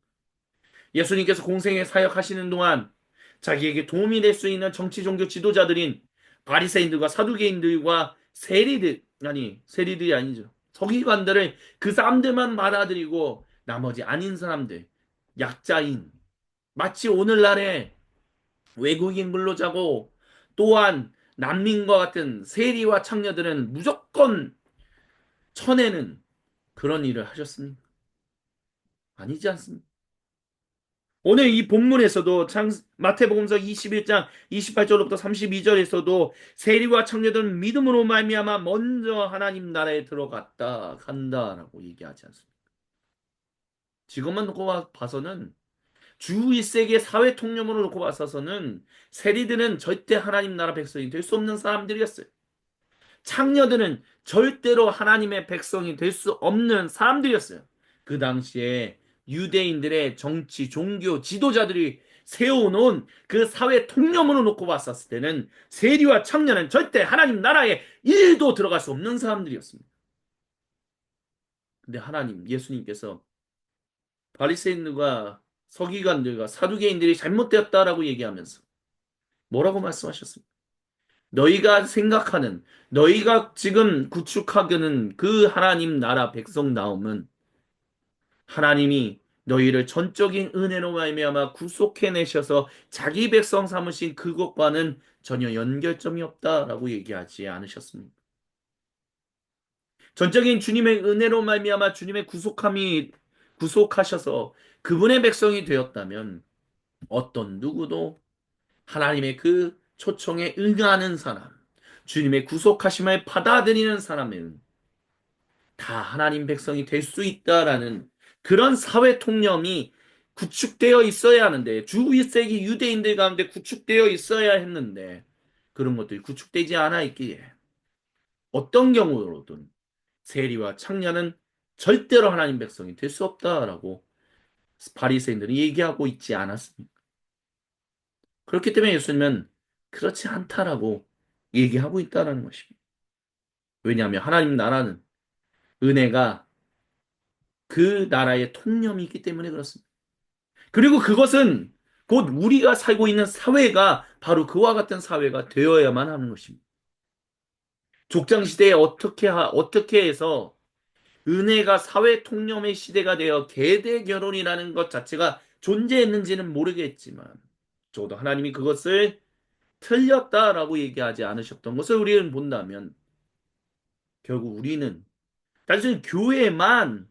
예수님께서 공생에 사역하시는 동안 자기에게 도움이 될 수 있는 정치 종교 지도자들인 바리새인들과 사두개인들과 세리들이 아니죠. 서기관들을 그 사람들만 받아들이고 나머지 아닌 사람들, 약자인 마치 오늘날의 외국인 근로자고 또한 난민과 같은 세리와 창녀들은 무조건 쳐내는 그런 일을 하셨습니까? 아니지 않습니까? 오늘 이 본문에서도 마태복음서 21장 28절부터 32절에서도 세리와 청년들은 믿음으로 말미암아 먼저 하나님 나라에 들어갔다 간다라고 얘기하지 않습니까? 지금만 놓고 봐서는 주 1세기의 사회 통념으로 놓고 봐서는 세리들은 절대 하나님 나라 백성이 될 수 없는 사람들이었어요. 창녀들은 절대로 하나님의 백성이 될 수 없는 사람들이었어요. 그 당시에 유대인들의 정치, 종교, 지도자들이 세워놓은 그 사회 통념으로 놓고 봤었을 때는 세리와 청년은 절대 하나님 나라에 일도 들어갈 수 없는 사람들이었습니다. 근데 예수님께서 바리새인들과 서기관들과 사두개인들이 잘못되었다라고 얘기하면서 뭐라고 말씀하셨습니까? 너희가 생각하는, 너희가 지금 구축하기는 그 하나님 나라 백성다움은 하나님이 너희를 전적인 은혜로 말미암아 구속해내셔서 자기 백성 삼으신 그것과는 전혀 연결점이 없다라고 얘기하지 않으셨습니까? 전적인 주님의 은혜로 말미암아 주님의 구속하셔서 그분의 백성이 되었다면 어떤 누구도 하나님의 그 초청에 응하는 사람, 주님의 구속하심을 받아들이는 사람은 다 하나님 백성이 될 수 있다라는 그런 사회 통념이 구축되어 있어야 하는데 주 1세기 유대인들 가운데 구축되어 있어야 했는데 그런 것들이 구축되지 않아 있기에 어떤 경우로든 세리와 창녀는 절대로 하나님 백성이 될 수 없다라고 바리새인들이 얘기하고 있지 않았습니까? 그렇기 때문에 예수님은 그렇지 않다라고 얘기하고 있다라는 것입니다. 왜냐하면 하나님 나라는 은혜가 그 나라의 통념이 있기 때문에 그렇습니다. 그리고 그것은 곧 우리가 살고 있는 사회가 바로 그와 같은 사회가 되어야만 하는 것입니다. 족장시대에 어떻게 해서 은혜가 사회 통념의 시대가 되어 계대 결혼이라는 것 자체가 존재했는지는 모르겠지만 적어도 하나님이 그것을 틀렸다라고 얘기하지 않으셨던 것을 우리는 본다면 결국 우리는 단순히 교회만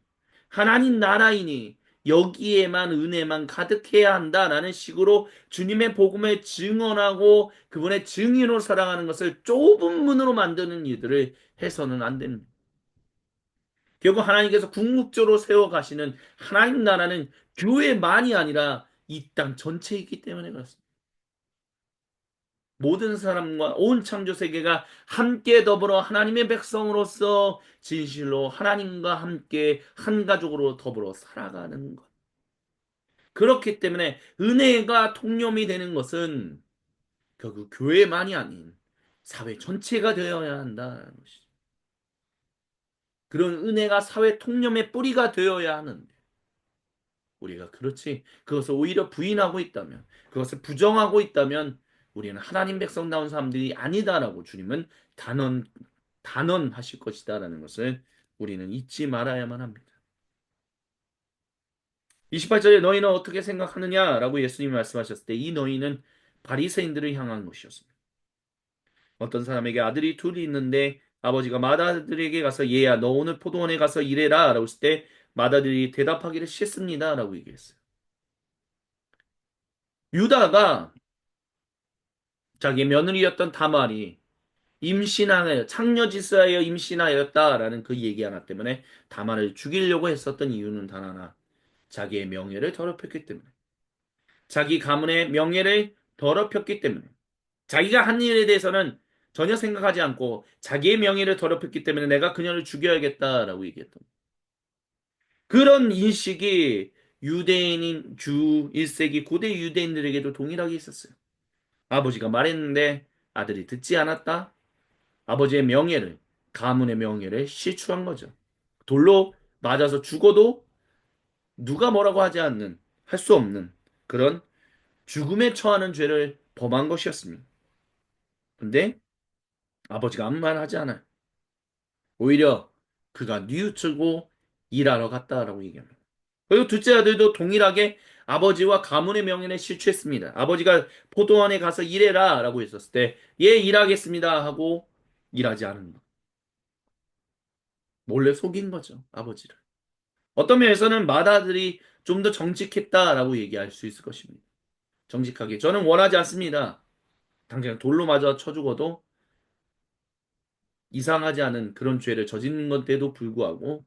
하나님 나라이니 여기에만 은혜만 가득해야 한다라는 식으로 주님의 복음을 증언하고 그분의 증인으로 살아가는 것을 좁은 문으로 만드는 일들을 해서는 안 됩니다. 결국 하나님께서 궁극적으로 세워가시는 하나님 나라는 교회만이 아니라 이 땅 전체이기 때문에 그렇습니다. 모든 사람과 온 창조 세계가 함께 더불어 하나님의 백성으로서 진실로 하나님과 함께 한 가족으로 더불어 살아가는 것. 그렇기 때문에 은혜가 통념이 되는 것은 결국 교회만이 아닌 사회 전체가 되어야 한다는 것이죠. 그런 은혜가 사회 통념의 뿌리가 되어야 하는데 우리가 그것을 오히려 부인하고 있다면 그것을 부정하고 있다면 우리는 하나님 백성다운 사람들이 아니다라고 주님은 단언하실 것이다라는 것을 우리는 잊지 말아야만 합니다. 28절에 너희는 어떻게 생각하느냐라고 예수님이 말씀하셨을 때 이 너희는 바리새인들을 향한 것이었습니다. 어떤 사람에게 아들이 둘이 있는데 아버지가 맏아들에게 가서 얘야 너 오늘 포도원에 가서 일해라 라고 했을 때 맏아들이 대답하기를 싫습니다 라고 얘기했어요. 유다가 자기 며느리였던 다말이 임신하여 창녀짓하여 임신하였다라는 그 얘기 하나 때문에 다말을 죽이려고 했었던 이유는 단 하나. 자기의 명예를 더럽혔기 때문에. 자기 가문의 명예를 더럽혔기 때문에. 자기가 한 일에 대해서는 전혀 생각하지 않고 자기의 명예를 더럽혔기 때문에 내가 그녀를 죽여야겠다라고 얘기했던. 그런 인식이 유대인인 주 1세기 고대 유대인들에게도 동일하게 있었어요. 아버지가 말했는데 아들이 듣지 않았다. 아버지의 명예를, 가문의 명예를 실추한 거죠. 돌로 맞아서 죽어도 누가 뭐라고 하지 않는, 할 수 없는 그런 죽음에 처하는 죄를 범한 것이었습니다. 근데 아버지가 아무 말 하지 않아요. 오히려 그가 뉘우치고 일하러 갔다라고 얘기합니다. 그리고 둘째 아들도 동일하게 아버지와 가문의 명예를 실추했습니다. 아버지가 포도원에 가서 일해라 라고 했었을 때, 예, 일하겠습니다 하고 일하지 않은 것. 몰래 속인 거죠, 아버지를. 어떤 면에서는 맏아들이 좀 더 정직했다라고 얘기할 수 있을 것입니다. 정직하게. 저는 원하지 않습니다. 당장 돌로 맞아 쳐 죽어도 이상하지 않은 그런 죄를 저지른 건데도 불구하고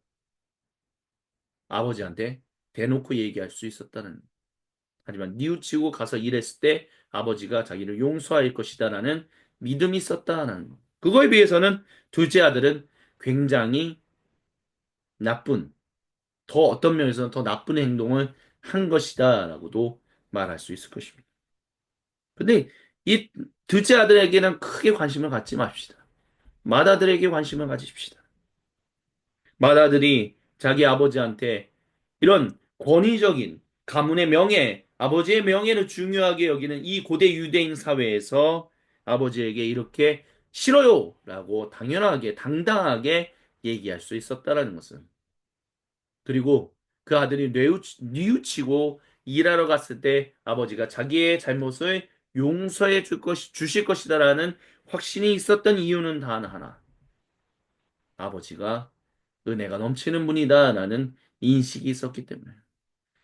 아버지한테 대놓고 얘기할 수 있었다는. 하지만 뉘우치고 가서 일했을 때 아버지가 자기를 용서할 것이다라는 믿음이 있었다는 것. 그거에 비해서는 둘째 아들은 굉장히 나쁜, 더 어떤 면에서는 더 나쁜 행동을 한 것이다라고도 말할 수 있을 것입니다. 근데 이 둘째 아들에게는 크게 관심을 갖지 맙시다. 맏아들에게 관심을 가지십시다. 맏아들이 자기 아버지한테 이런 권위적인 가문의 명예, 아버지의 명예를 중요하게 여기는 이 고대 유대인 사회에서 아버지에게 이렇게 싫어요! 라고 당연하게, 당당하게 얘기할 수 있었다라는 것은. 그리고 그 아들이 뉘우치고 일하러 갔을 때 아버지가 자기의 잘못을 용서해 주실 것이다라는 확신이 있었던 이유는 단 하나. 아버지가 은혜가 넘치는 분이다라는 인식이 있었기 때문에.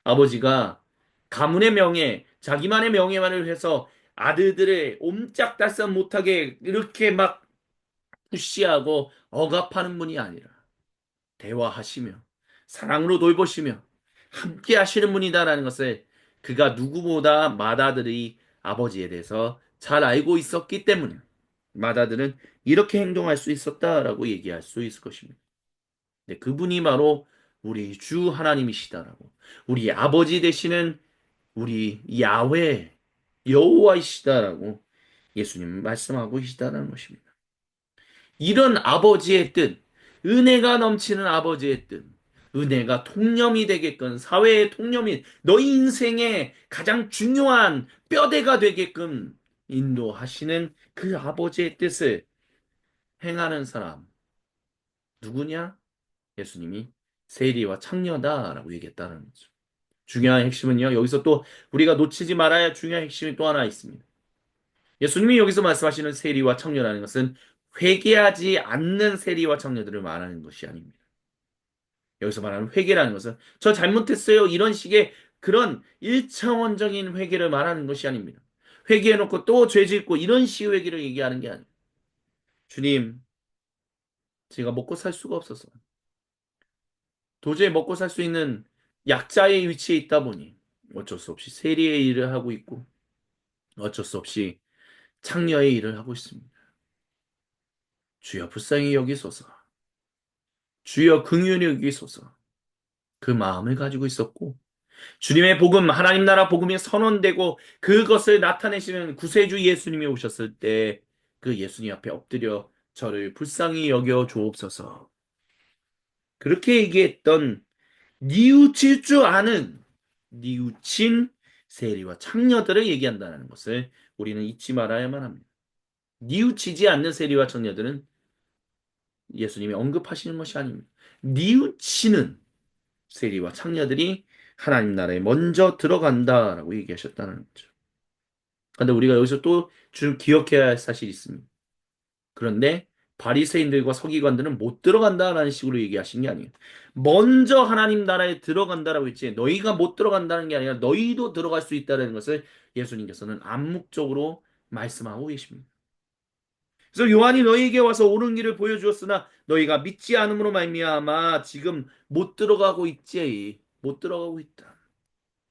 아버지가 가문의 명예, 자기만의 명예만을 위해서 아들들을 옴짝달싹 못하게 이렇게 막 푸시하고 억압하는 분이 아니라 대화하시며 사랑으로 돌보시며 함께 하시는 분이다라는 것을 그가 누구보다 맏아들이 아버지에 대해서 잘 알고 있었기 때문에 맏아들은 이렇게 행동할 수 있었다라고 얘기할 수 있을 것입니다. 네, 그분이 바로 우리 주 하나님이시다라고. 우리 아버지 되시는 우리 야훼 여호와이시다라고 예수님은 말씀하고 계시다는 것입니다. 이런 아버지의 뜻, 은혜가 넘치는 아버지의 뜻, 은혜가 통념이 되게끔 사회의 통념이 너희 인생의 가장 중요한 뼈대가 되게끔 인도하시는 그 아버지의 뜻을 행하는 사람 누구냐? 예수님이 세리와 창녀다라고 얘기했다는 거죠. 중요한 핵심은요. 여기서 또 우리가 놓치지 말아야 중요한 핵심이 또 하나 있습니다. 예수님이 여기서 말씀하시는 세리와 창녀라는 것은 회개하지 않는 세리와 창녀들을 말하는 것이 아닙니다. 여기서 말하는 회개라는 것은 저 잘못했어요. 이런 식의 그런 일차원적인 회개를 말하는 것이 아닙니다. 회개해놓고 또 죄 짓고 이런 식의 회개를 얘기하는 게 아니에요. 주님, 제가 먹고 살 수가 없어서 도저히 먹고 살 수 있는 약자의 위치에 있다 보니 어쩔 수 없이 세리의 일을 하고 있고 어쩔 수 없이 창녀의 일을 하고 있습니다. 주여 불쌍히 여기소서. 주여 긍휼히 여기소서. 그 마음을 가지고 있었고 주님의 복음, 하나님 나라 복음이 선언되고 그것을 나타내시는 구세주 예수님이 오셨을 때 그 예수님 앞에 엎드려 저를 불쌍히 여겨 주옵소서. 그렇게 얘기했던 뉘우칠 줄 아는 뉘우친 세리와 창녀들을 얘기한다는 것을 우리는 잊지 말아야만 합니다. 뉘우치지 않는 세리와 창녀들은 예수님이 언급하시는 것이 아닙니다. 뉘우치는 세리와 창녀들이 하나님 나라에 먼저 들어간다라고 얘기하셨다는 거죠. 그런데 우리가 여기서 또 기억해야 할 사실이 있습니다. 그런데 바리새인들과 서기관들은 못 들어간다라는 식으로 얘기하신 게 아니에요. 먼저 하나님 나라에 들어간다라고 했지 너희가 못 들어간다는 게 아니라 너희도 들어갈 수 있다는 것을 예수님께서는 암묵적으로 말씀하고 계십니다. 그래서 요한이 너희에게 와서 옳은 길을 보여주었으나 너희가 믿지 않음으로 말미암아 지금 못 들어가고 있지. 못 들어가고 있다.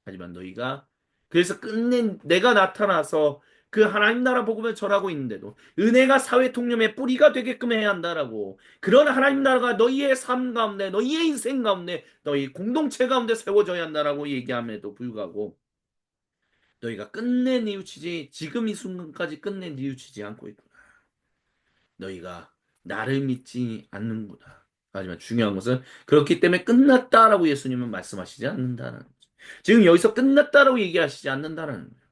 하지만 너희가 그래서 끝내 내가 나타나서 그 하나님 나라 복음을 전하고 있는데도 은혜가 사회 통념의 뿌리가 되게끔 해야 한다라고 그런 하나님 나라가 너희의 삶 가운데 너희의 인생 가운데 너희 공동체 가운데 세워져야 한다라고 얘기함에도 불구하고 너희가 끝내 뉘우치지 지금 이 순간까지 끝내 뉘우치지 않고 있구나. 너희가 나를 믿지 않는구나. 하지만 중요한 것은 그렇기 때문에 끝났다라고 예수님은 말씀하시지 않는다는 거죠. 지금 여기서 끝났다라고 얘기하시지 않는다는 거예요.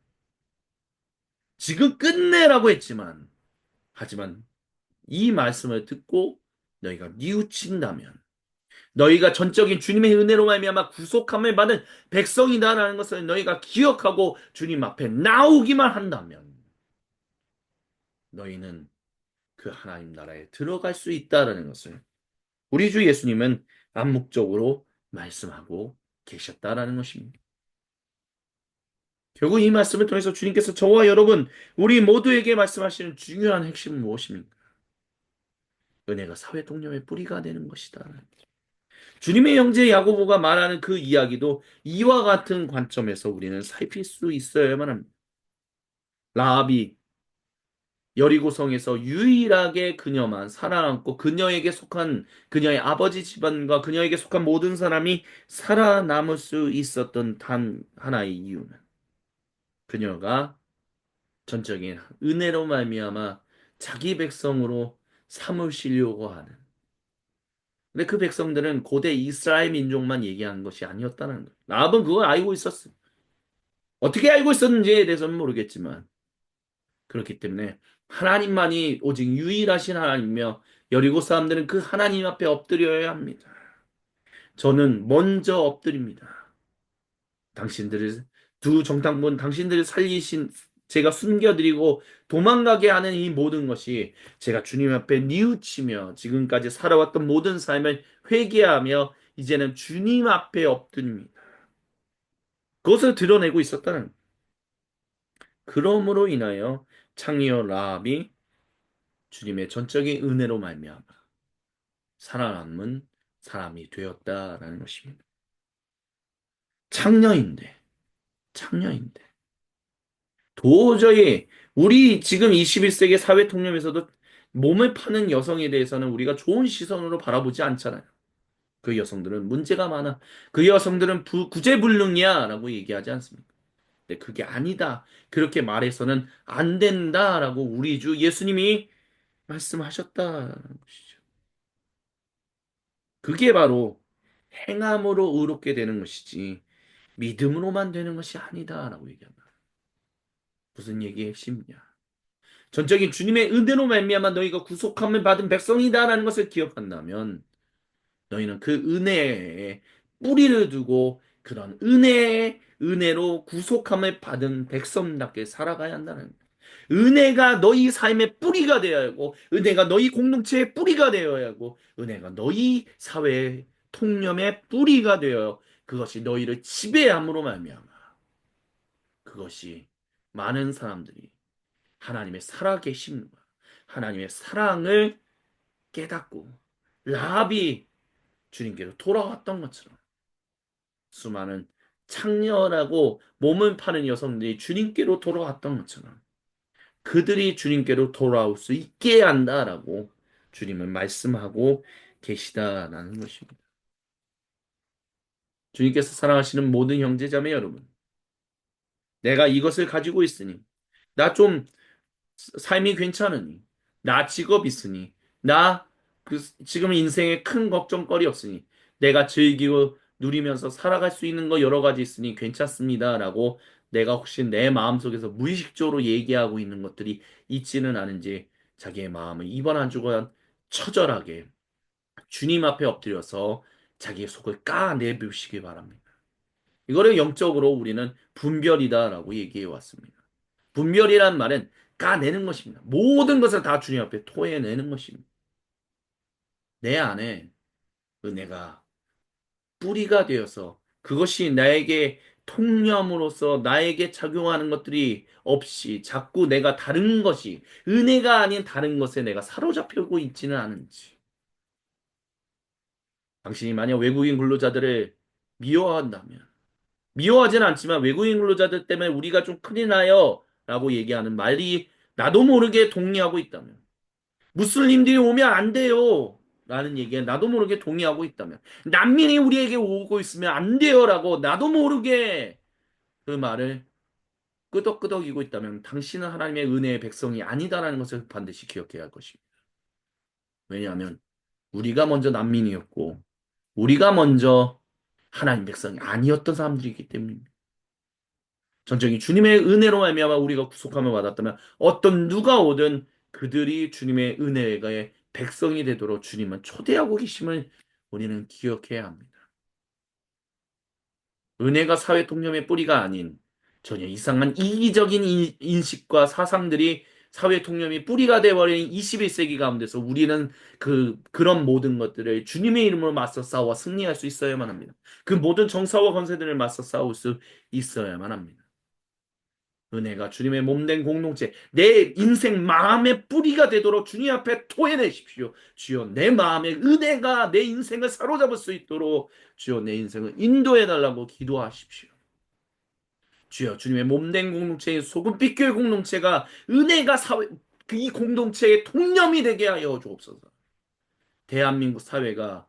지금 끝내라고 했지만 하지만 이 말씀을 듣고 너희가 뉘우친다면 너희가 전적인 주님의 은혜로 말미암아 구속함을 받은 백성이다라는 것을 너희가 기억하고 주님 앞에 나오기만 한다면 너희는 그 하나님 나라에 들어갈 수 있다라는 것을 우리 주 예수님은 암묵적으로 말씀하고 계셨다라는 것입니다. 결국 이 말씀을 통해서 주님께서 저와 여러분, 우리 모두에게 말씀하시는 중요한 핵심은 무엇입니까? 은혜가 사회 통념의 뿌리가 되는 것이다. 주님의 형제 야고보가 말하는 그 이야기도 이와 같은 관점에서 우리는 살필 수 있어야만 합니다. 라합이 여리고성에서 유일하게 그녀만 살아남고 그녀에게 속한 그녀의 아버지 집안과 그녀에게 속한 모든 사람이 살아남을 수 있었던 단 하나의 이유는 그녀가 전적인 은혜로 말미암아 자기 백성으로 삼으시려고 하는. 근데 그 백성들은 고대 이스라엘 민족만 얘기한 것이 아니었다는 거예요. 라합은 그걸 알고 있었어. 어떻게 알고 있었는지에 대해서는 모르겠지만 그렇기 때문에 하나님만이 오직 유일하신 하나님이며 여리고 사람들은 그 하나님 앞에 엎드려야 합니다. 저는 먼저 엎드립니다. 당신들을 두 정탐꾼 당신들을 살리신 제가 숨겨드리고 도망가게 하는 이 모든 것이 제가 주님 앞에 뉘우치며 지금까지 살아왔던 모든 삶을 회개하며 이제는 주님 앞에 엎드립니다. 그것을 드러내고 있었다는 그러므로 인하여 창리어 라합이 주님의 전적인 은혜로 말미암아 살아남은 사람이 되었다라는 것입니다. 창녀인데, 창녀인데. 도저히 우리 지금 21세기 사회 통념에서도 몸을 파는 여성에 대해서는 우리가 좋은 시선으로 바라보지 않잖아요. 그 여성들은 문제가 많아. 그 여성들은 구제불능이야라고 얘기하지 않습니까? 근데 그게 아니다. 그렇게 말해서는 안 된다라고 우리 주 예수님이 말씀하셨다는 것이죠. 그게 바로 행함으로 의롭게 되는 것이지 믿음으로만 되는 것이 아니다라고 얘기합니다. 무슨 얘기의 핵심이냐? 전적인 주님의 은혜로 말미암아 너희가 구속함을 받은 백성이다라는 것을 기억한다면 너희는 그 은혜에 뿌리를 두고 그런 은혜의 은혜로 구속함을 받은 백성답게 살아가야 한다는 거예요. 은혜가 너희 삶의 뿌리가 되어야 하고 은혜가 너희 공동체의 뿌리가 되어야 하고 은혜가 너희 사회의 통념의 뿌리가 되어 그것이 너희를 지배함으로 말미암아 그것이 많은 사람들이 하나님의 살아계심과 하나님의 사랑을 깨닫고 라합이 주님께로 돌아왔던 것처럼 수많은 창녀라고 몸을 파는 여성들이 주님께로 돌아왔던 것처럼 그들이 주님께로 돌아올 수 있게 한다라고 주님은 말씀하고 계시다라는 것입니다. 주님께서 사랑하시는 모든 형제자매 여러분, 내가 이것을 가지고 있으니 나좀 삶이 괜찮으니, 나 직업 있으니, 나 지금 인생에 큰 걱정거리 없으니, 내가 즐기고 누리면서 살아갈 수 있는 거 여러 가지 있으니 괜찮습니다라고 내가 혹시 내 마음속에서 무의식적으로 얘기하고 있는 것들이 있지는 않은지 자기의 마음을 이번 한 주간 처절하게 주님 앞에 엎드려서 자기의 속을 까내보시기 바랍니다. 이거를 영적으로 우리는 분별이다라고 얘기해 왔습니다. 분별이란 말은 까내는 것입니다. 모든 것을 다 주님 앞에 토해내는 것입니다. 내 안에 은혜가 뿌리가 되어서 그것이 나에게 통념으로서 나에게 작용하는 것들이 없이 자꾸 내가 다른 것이 은혜가 아닌 다른 것에 내가 사로잡히고 있지는 않은지. 당신이 만약 외국인 근로자들을 미워한다면, 미워하진 않지만 외국인 근로자들 때문에 우리가 좀 큰일 나요 라고 얘기하는 말이 나도 모르게 동의하고 있다면, 무슬림들이 오면 안 돼요 라는 얘기에 나도 모르게 동의하고 있다면, 난민이 우리에게 오고 있으면 안 돼요 라고 나도 모르게 그 말을 끄덕끄덕이고 있다면 당신은 하나님의 은혜의 백성이 아니다라는 것을 반드시 기억해야 할 것입니다. 왜냐하면 우리가 먼저 난민이었고 우리가 먼저 하나님 백성이 아니었던 사람들이기 때문입니다. 전적인 주님의 은혜로 말미암아 우리가 구속함을 받았다면 어떤 누가 오든 그들이 주님의 은혜의 백성이 되도록 주님은 초대하고 계심을 우리는 기억해야 합니다. 은혜가 사회 통념의 뿌리가 아닌 전혀 이상한 이기적인 인식과 사상들이 사회 통념의 뿌리가 되어버린 21세기 가운데서 우리는 그런 모든 것들을 주님의 이름으로 맞서 싸워 승리할 수 있어야만 합니다. 그 모든 정사와 권세들을 맞서 싸울 수 있어야만 합니다. 은혜가 주님의 몸된 공동체, 내 인생 마음의 뿌리가 되도록 주님 앞에 토해내십시오. 주여, 내 마음의 은혜가 내 인생을 사로잡을 수 있도록 주여, 내 인생을 인도해달라고 기도하십시오. 주여, 주님의 몸된 공동체인 소금빛 교회 공동체가 은혜가 이 공동체의 통념이 되게 하여 주옵소서. 대한민국 사회가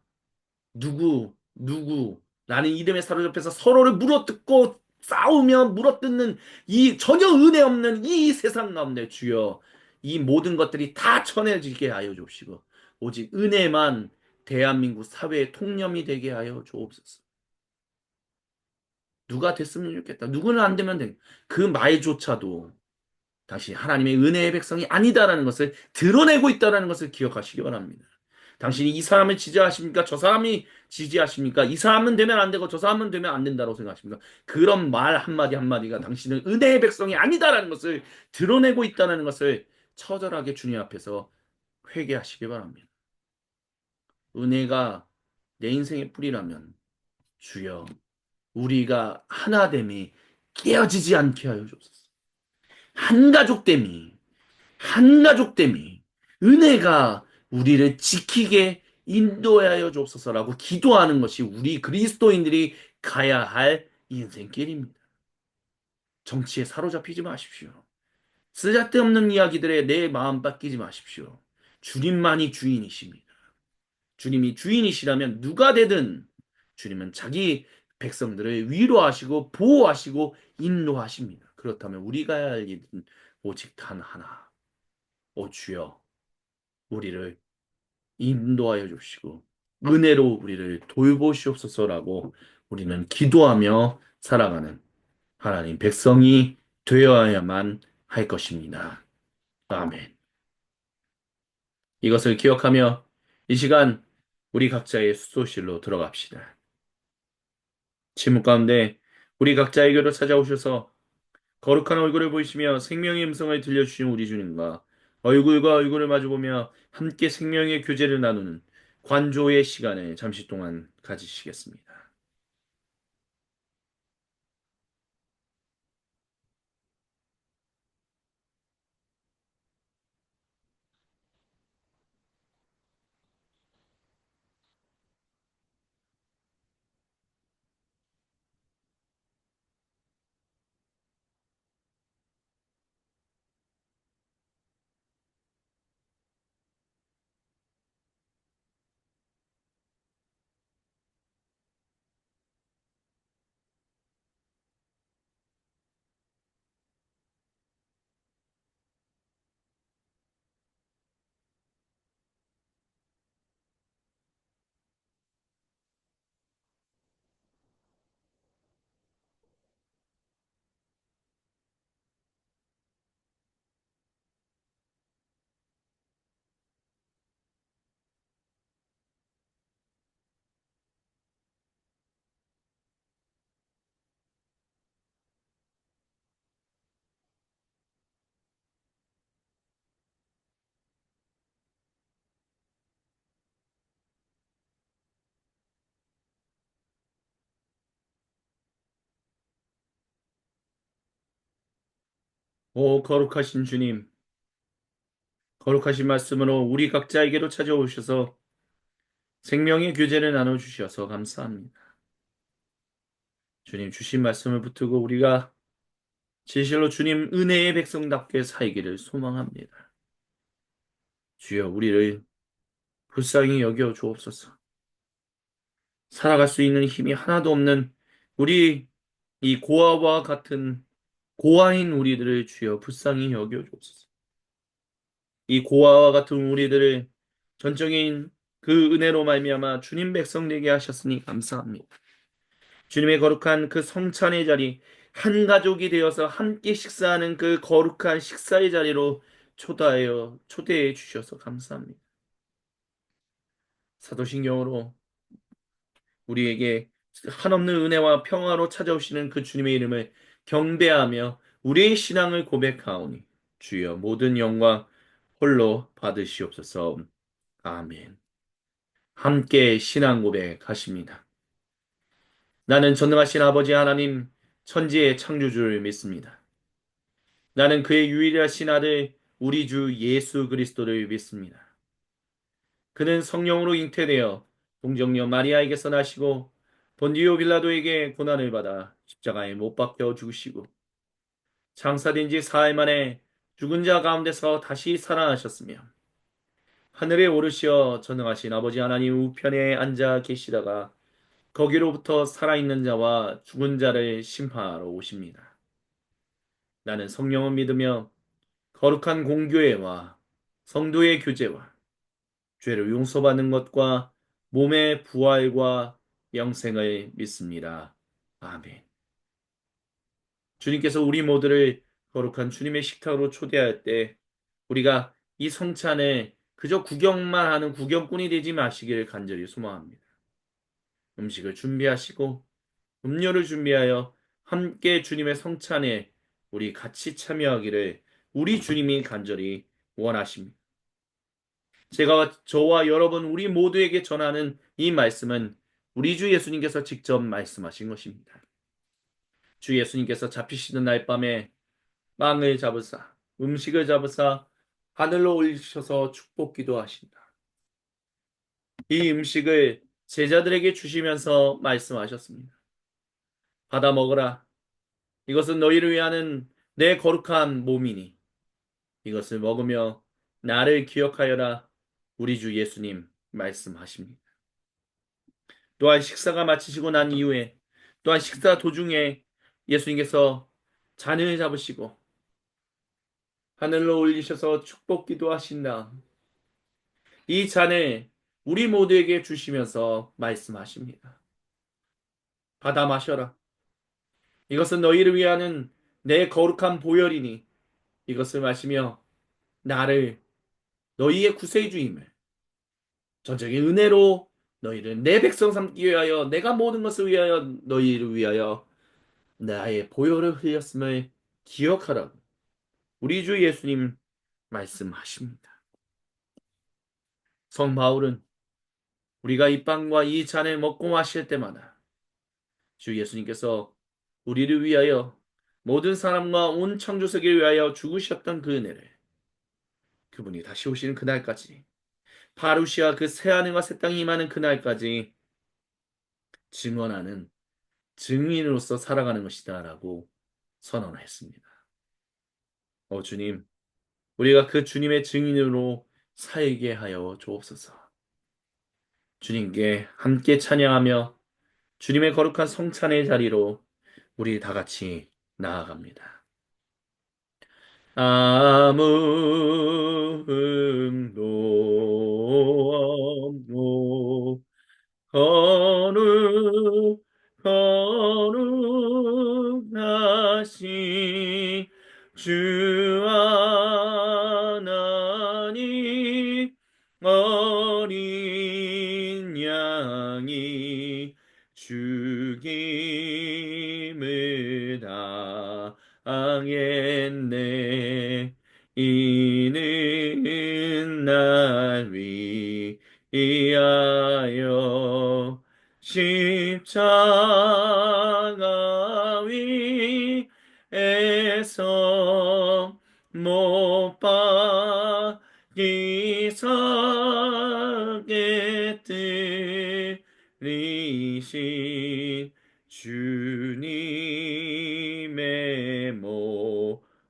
라는 이름에 사로잡혀서 서로를 물어뜯고 싸우며 물어뜯는 이 전혀 은혜 없는 이 세상 가운데 주여, 이 모든 것들이 다 천해지게 하여 주옵시고 오직 은혜만 대한민국 사회의 통념이 되게 하여 주옵소서. 누가 됐으면 좋겠다. 누구는 안 되면 돼. 그 말조차도 당신이 하나님의 은혜의 백성이 아니다라는 것을 드러내고 있다라는 것을 기억하시기 바랍니다. 당신이 이 사람을 지지하십니까? 저 사람이 지지하십니까? 이 사람은 되면 안 되고 저 사람은 되면 안 된다고 생각하십니까? 그런 말 한마디 한마디가 당신은 은혜의 백성이 아니다라는 것을 드러내고 있다는 것을 처절하게 주님 앞에서 회개하시기 바랍니다. 은혜가 내 인생의 뿌리라면 주여, 우리가 하나됨이 깨어지지 않게 하여 주옵소서. 한가족됨이 한가족됨이 은혜가 우리를 지키게 인도하여 주옵소서라고 기도하는 것이 우리 그리스도인들이 가야 할 인생길입니다. 정치에 사로잡히지 마십시오. 쓰잘데없는 이야기들에 내 마음 뺏기지 마십시오. 주님만이 주인이십니다. 주님이 주인이시라면 누가 되든 주님은 자기 백성들을 위로하시고 보호하시고 인도하십니다. 그렇다면 우리가 해야 할 일은 오직 단 하나. 오 주여, 우리를 인도하여 주시고 은혜로 우리를 돌보시옵소서라고 우리는 기도하며 살아가는 하나님 백성이 되어야만 할 것입니다. 아멘. 이것을 기억하며 이 시간 우리 각자의 수도실로 들어갑시다. 침묵 가운데 우리 각자에게로 찾아오셔서 거룩한 얼굴을 보이시며 생명의 음성을 들려주신 우리 주님과 얼굴과 얼굴을 마주보며 함께 생명의 교제를 나누는 관조의 시간을 잠시 동안 가지시겠습니다. 오, 거룩하신 주님, 거룩하신 말씀으로 우리 각자에게로 찾아오셔서 생명의 교제를 나눠주셔서 감사합니다. 주님 주신 말씀을 붙들고 우리가 진실로 주님 은혜의 백성답게 살기를 소망합니다. 주여 우리를 불쌍히 여겨 주옵소서. 살아갈 수 있는 힘이 하나도 없는 우리 이 고아와 같은 고아인 우리들을 주여 불쌍히 여겨 주옵소서. 이 고아와 같은 우리들을 전적인 그 은혜로 말미암아 주님 백성 되게 하셨으니 감사합니다. 주님의 거룩한 그 성찬의 자리, 한 가족이 되어서 함께 식사하는 그 거룩한 식사의 자리로 초대해 주셔서 감사합니다. 사도신경으로 우리에게 한없는 은혜와 평화로 찾아오시는 그 주님의 이름을 경배하며 우리의 신앙을 고백하오니 주여 모든 영광 홀로 받으시옵소서. 아멘. 함께 신앙 고백하십니다. 나는 전능하신 아버지 하나님 천지의 창조주를 믿습니다. 나는 그의 유일하신 아들 우리 주 예수 그리스도를 믿습니다. 그는 성령으로 잉태되어 동정녀 마리아에게서 나시고 본디오 빌라도에게 고난을 받아 십자가에 못 박혀 죽으시고 장사된 지 사흘 만에 죽은 자 가운데서 다시 살아나셨으며 하늘에 오르시어 전능하신 아버지 하나님 우편에 앉아 계시다가 거기로부터 살아있는 자와 죽은 자를 심판하러 오십니다. 나는 성령을 믿으며 거룩한 공교회와 성도의 교제와 죄를 용서받는 것과 몸의 부활과 영생을 믿습니다. 아멘. 주님께서 우리 모두를 거룩한 주님의 식탁으로 초대할 때 우리가 이 성찬을 그저 구경만 하는 구경꾼이 되지 마시기를 간절히 소망합니다. 음식을 준비하시고 음료를 준비하여 함께 주님의 성찬에 우리 같이 참여하기를 우리 주님이 간절히 원하십니다. 제가 저와 여러분 우리 모두에게 전하는 이 말씀은 우리 주 예수님께서 직접 말씀하신 것입니다. 주 예수님께서 잡히시는 날 밤에 빵을 잡으사 음식을 잡으사 하늘로 올리셔서 축복 기도하신다. 이 음식을 제자들에게 주시면서 말씀하셨습니다. 받아 먹으라. 이것은 너희를 위하는 내 거룩한 몸이니 이것을 먹으며 나를 기억하여라. 우리 주 예수님 말씀하십니다. 또한 식사가 마치시고 난 이후에 또한 식사 도중에 예수님께서 잔을 잡으시고 하늘로 올리셔서 축복 기도하신 다음 이 잔을 우리 모두에게 주시면서 말씀하십니다. 받아 마셔라. 이것은 너희를 위하는 내 거룩한 보혈이니 이것을 마시며 나를 너희의 구세주임을 전적인 은혜로 너희를 내 백성 삼기 위하여 내가 모든 것을 위하여 너희를 위하여 나의 보혈을 흘렸음을 기억하라고 우리 주 예수님 말씀하십니다. 성 바울은 우리가 이 빵과 이 잔을 먹고 마실 때마다 주 예수님께서 우리를 위하여 모든 사람과 온 창조세계를 위하여 죽으셨던 그 은혜를 그분이 다시 오시는 그날까지 파루시아 그 새하늘과 새 땅이 임하는 그날까지 증언하는 증인으로서 살아가는 것이다라고 선언했습니다. 주님, 우리가 그 주님의 증인으로 살게 하여 주옵소서. 주님께 함께 찬양하며 주님의 거룩한 성찬의 자리로 우리 다 같이 나아갑니다. 아무음도 없노 거룩하신 주 하나님 어린 양이 죽임을 당했네 이는 날 위하여 십자가 위에서 못 박이사게 들이신 주님의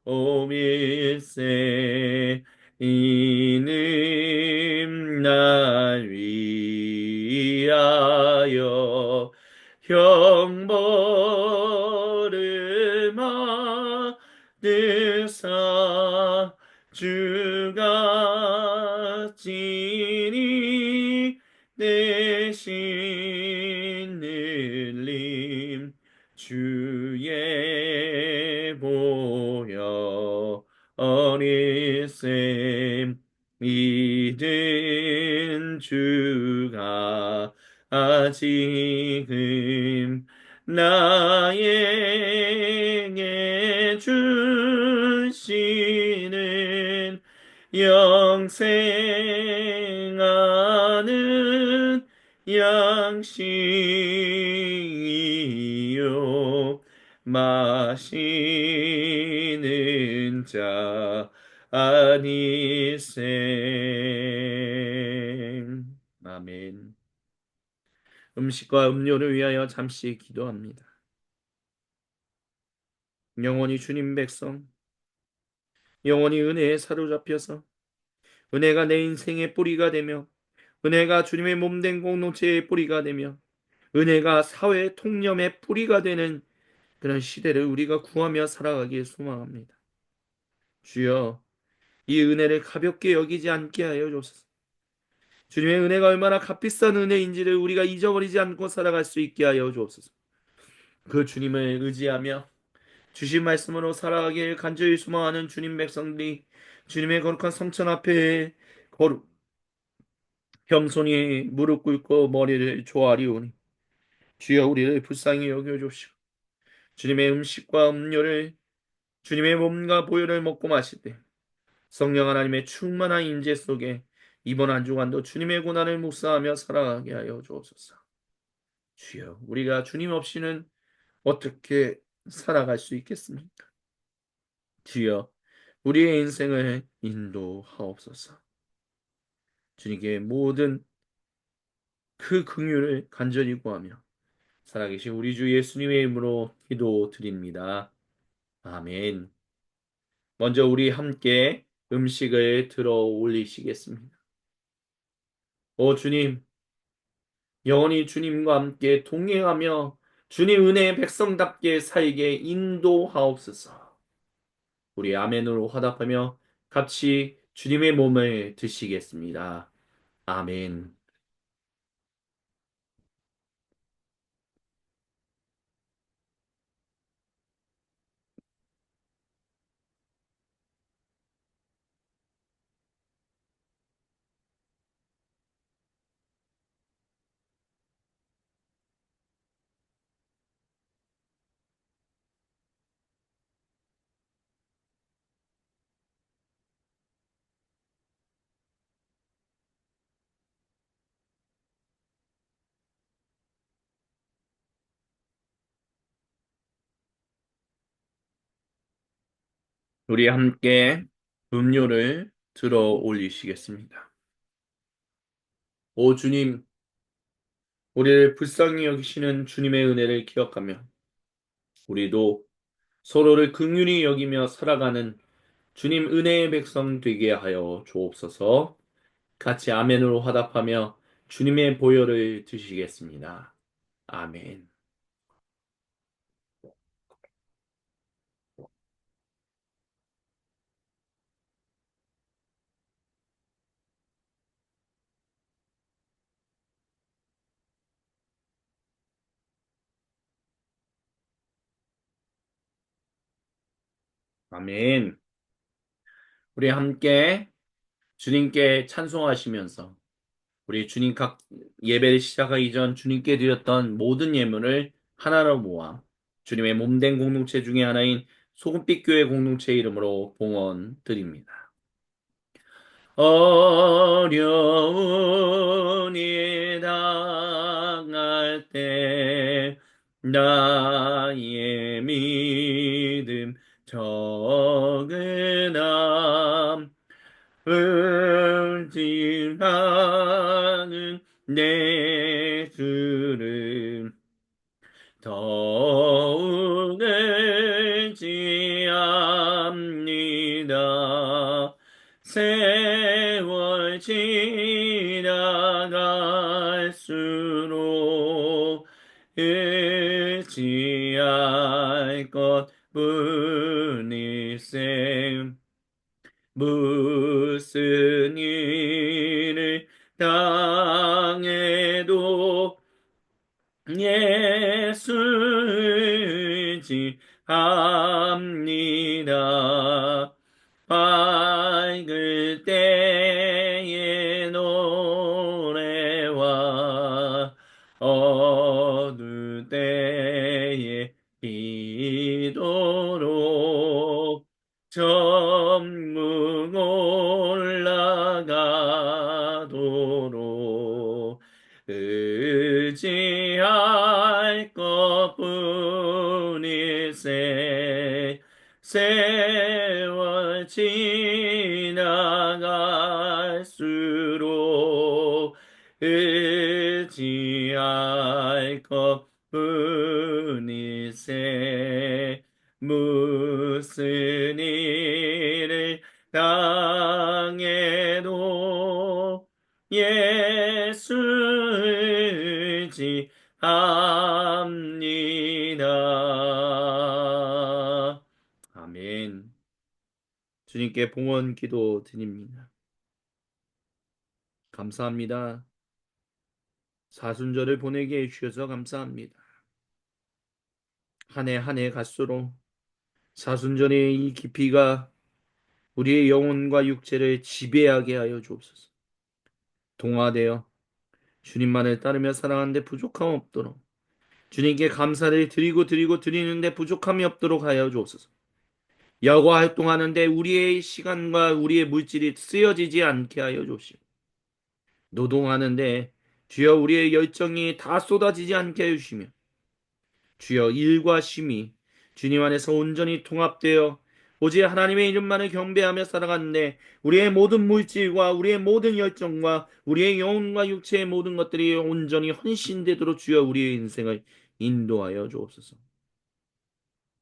몸일세. 이는 날 위하여 형벌을 받으사 주가 진이 대신 늘림 주의 보혈 어리셈. 이든 주가 지금 나에게 주시는 영생하는 양식이요 마시는 자 아니셈. 아멘. 음식과 음료를 위하여 잠시 기도합니다. 영원히 주님 백성, 영원히 은혜에 사로잡혀서 은혜가 내 인생의 뿌리가 되며 은혜가 주님의 몸된 공동체의 뿌리가 되며 은혜가 사회 통념의 뿌리가 되는 그런 시대를 우리가 구하며 살아가기를 소망합니다. 주여, 이 은혜를 가볍게 여기지 않게 하여 주옵소서. 주님의 은혜가 얼마나 값비싼 은혜인지를 우리가 잊어버리지 않고 살아갈 수 있게 하여 주옵소서. 그 주님을 의지하며 주신 말씀으로 살아가길 간절히 소망하는 주님 백성들이 주님의 거룩한 성천 앞에 거룩 겸손히 무릎 꿇고 머리를 조아리오니 주여 우리를 불쌍히 여겨 주시고 주님의 음식과 음료를 주님의 몸과 보혈을 먹고 마실 때 성령 하나님의 충만한 임재 속에 이번 한 주간도 주님의 고난을 묵상하며 살아가게 하여 주옵소서. 주여, 우리가 주님 없이는 어떻게 살아갈 수 있겠습니까? 주여, 우리의 인생을 인도하옵소서. 주님께 모든 그 긍휼을 간절히 구하며 살아계신 우리 주 예수님의 이름으로 기도드립니다. 아멘. 먼저 우리 함께 음식을 들어 올리시겠습니다. 오 주님, 영원히 주님과 함께 동행하며 주님 은혜의 백성답게 살게 인도하옵소서. 우리 아멘으로 화답하며 같이 주님의 몸을 드시겠습니다. 아멘. 우리 함께 음료를 들어 올리시겠습니다. 오 주님, 우리를 불쌍히 여기시는 주님의 은혜를 기억하며 우리도 서로를 긍휼히 여기며 살아가는 주님 은혜의 백성 되게 하여 주옵소서. 같이 아멘으로 화답하며 주님의 보혈을 드시겠습니다. 아멘. 아멘. 우리 함께 주님께 찬송하시면서 우리 주님 각 예배를 시작하기 전 주님께 드렸던 모든 예물을 하나로 모아 주님의 몸된 공동체 중에 하나인 소금빛 교회 공동체 이름으로 봉헌 드립니다. 어려운 일 당할 때 나의 믿음 적은함 을지하는 내 주를 더욱 의지합니다. 세월 지나갈수록 의지할 것뿐일세. 무슨 일을 당해도 예수 의지합니다. 밝을 때의 노래와 어두울 때의 기도로 전국 올라가도록 의지할 것뿐일세. 세월 지나갈수록 의지할 것뿐일세. 무슨 일을 당해도 예수 의지합니다. 아멘. 주님께 봉헌 기도 드립니다. 감사합니다. 사순절을 보내게 해주셔서 감사합니다. 한 해 한 해 갈수록 사순절의 이 깊이가 우리의 영혼과 육체를 지배하게 하여 주옵소서. 동화되어 주님만을 따르며 살아가는데 부족함 없도록, 주님께 감사를 드리는데 부족함이 없도록 하여 주옵소서. 여가 활동하는데 우리의 시간과 우리의 물질이 쓰여지지 않게 하여 주옵시고, 노동하는데 주여 우리의 열정이 다 쏟아지지 않게 해 주시며, 주여 일과 쉼이 주님 안에서 온전히 통합되어 오직 하나님의 이름만을 경배하며 살아가는데 우리의 모든 물질과 우리의 모든 열정과 우리의 영혼과 육체의 모든 것들이 온전히 헌신되도록 주여 우리의 인생을 인도하여 주옵소서.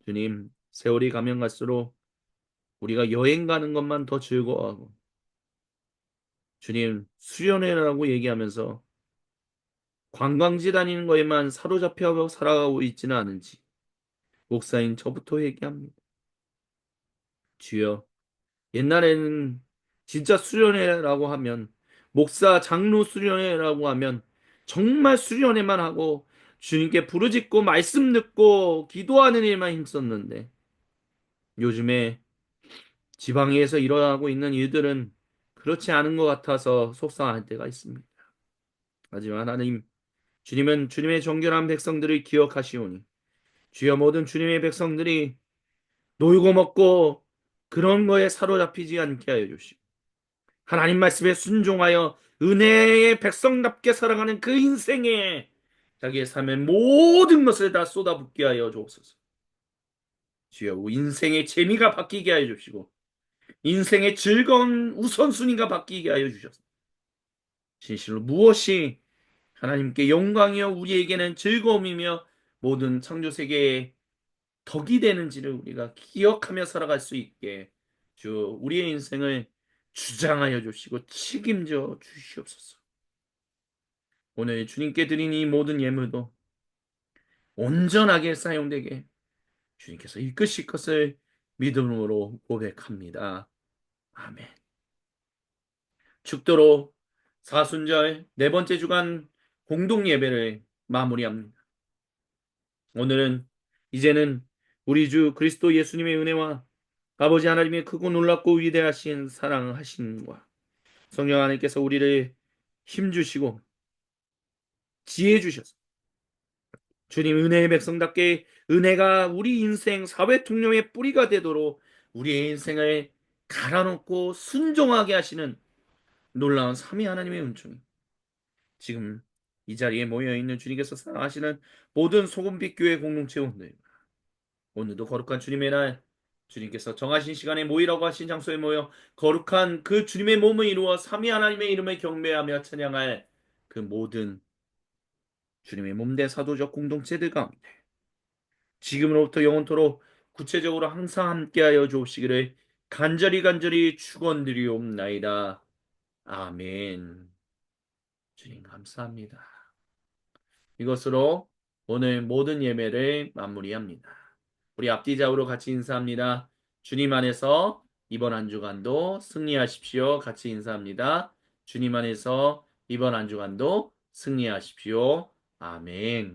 주님, 세월이 가면 갈수록 우리가 여행 가는 것만 더 즐거워하고, 주님, 수련회라고 얘기하면서 관광지 다니는 거에만 사로잡혀 살아가고 있지는 않은지 목사인 저부터 얘기합니다. 주여, 옛날에는 진짜 수련회라고 하면, 목사 장로 수련회라고 하면 정말 수련회만 하고 주님께 부르짖고 말씀 듣고 기도하는 일만 힘썼는데, 요즘에 지방에서 일어나고 있는 일들은 그렇지 않은 것 같아서 속상할 때가 있습니다. 하지만 하나님, 주님은 주님의 정결한 백성들을 기억하시오니 주여 모든 주님의 백성들이 놀고 먹고 그런 거에 사로잡히지 않게 하여 주시고, 하나님 말씀에 순종하여 은혜의 백성답게 살아가는 그 인생에 자기의 삶의 모든 것을 다 쏟아붓게 하여 주옵소서. 주여 인생의 재미가 바뀌게 하여 주시고 인생의 즐거운 우선순위가 바뀌게 하여 주셔서 진실로 무엇이 하나님께 영광이요 우리에게는 즐거움이며 모든 창조 세계의 덕이 되는지를 우리가 기억하며 살아갈 수 있게 주 우리의 인생을 주장하여 주시고 책임져 주시옵소서. 오늘 주님께 드린 이 모든 예물도 온전하게 사용되게 주님께서 이끄실 것을 믿음으로 고백합니다. 아멘. 축도로 사순절 네 번째 주간 공동 예배를 마무리합니다. 오늘은 이제는 우리 주 그리스도 예수님의 은혜와 아버지 하나님의 크고 놀랍고 위대하신 사랑하심과 성령 하나님께서 우리를 힘주시고 지혜 주셔서 주님 은혜의 백성답게 은혜가 우리 인생 사회 통념의 뿌리가 되도록 우리의 인생을 갈아놓고 순종하게 하시는 놀라운 삼위 하나님의 은총이 지금 이 자리에 모여있는 주님께서 사랑하시는 모든 소금빛 교회 공동체 원들 오늘도 거룩한 주님의 날 주님께서 정하신 시간에 모이라고 하신 장소에 모여 거룩한 그 주님의 몸을 이루어 삼위 하나님의 이름을 경배하며 찬양할 그 모든 주님의 몸된 사도적 공동체들 가운데 지금으로부터 영원토록 구체적으로 항상 함께하여 주옵시기를 간절히 축원드리옵나이다. 아멘. 주님 감사합니다. 이것으로 오늘 모든 예배를 마무리합니다. 우리 앞뒤 좌우로 같이 인사합니다. 주님 안에서 이번 한 주간도 승리하십시오. 같이 인사합니다. 주님 안에서 이번 한 주간도 승리하십시오. 아멘.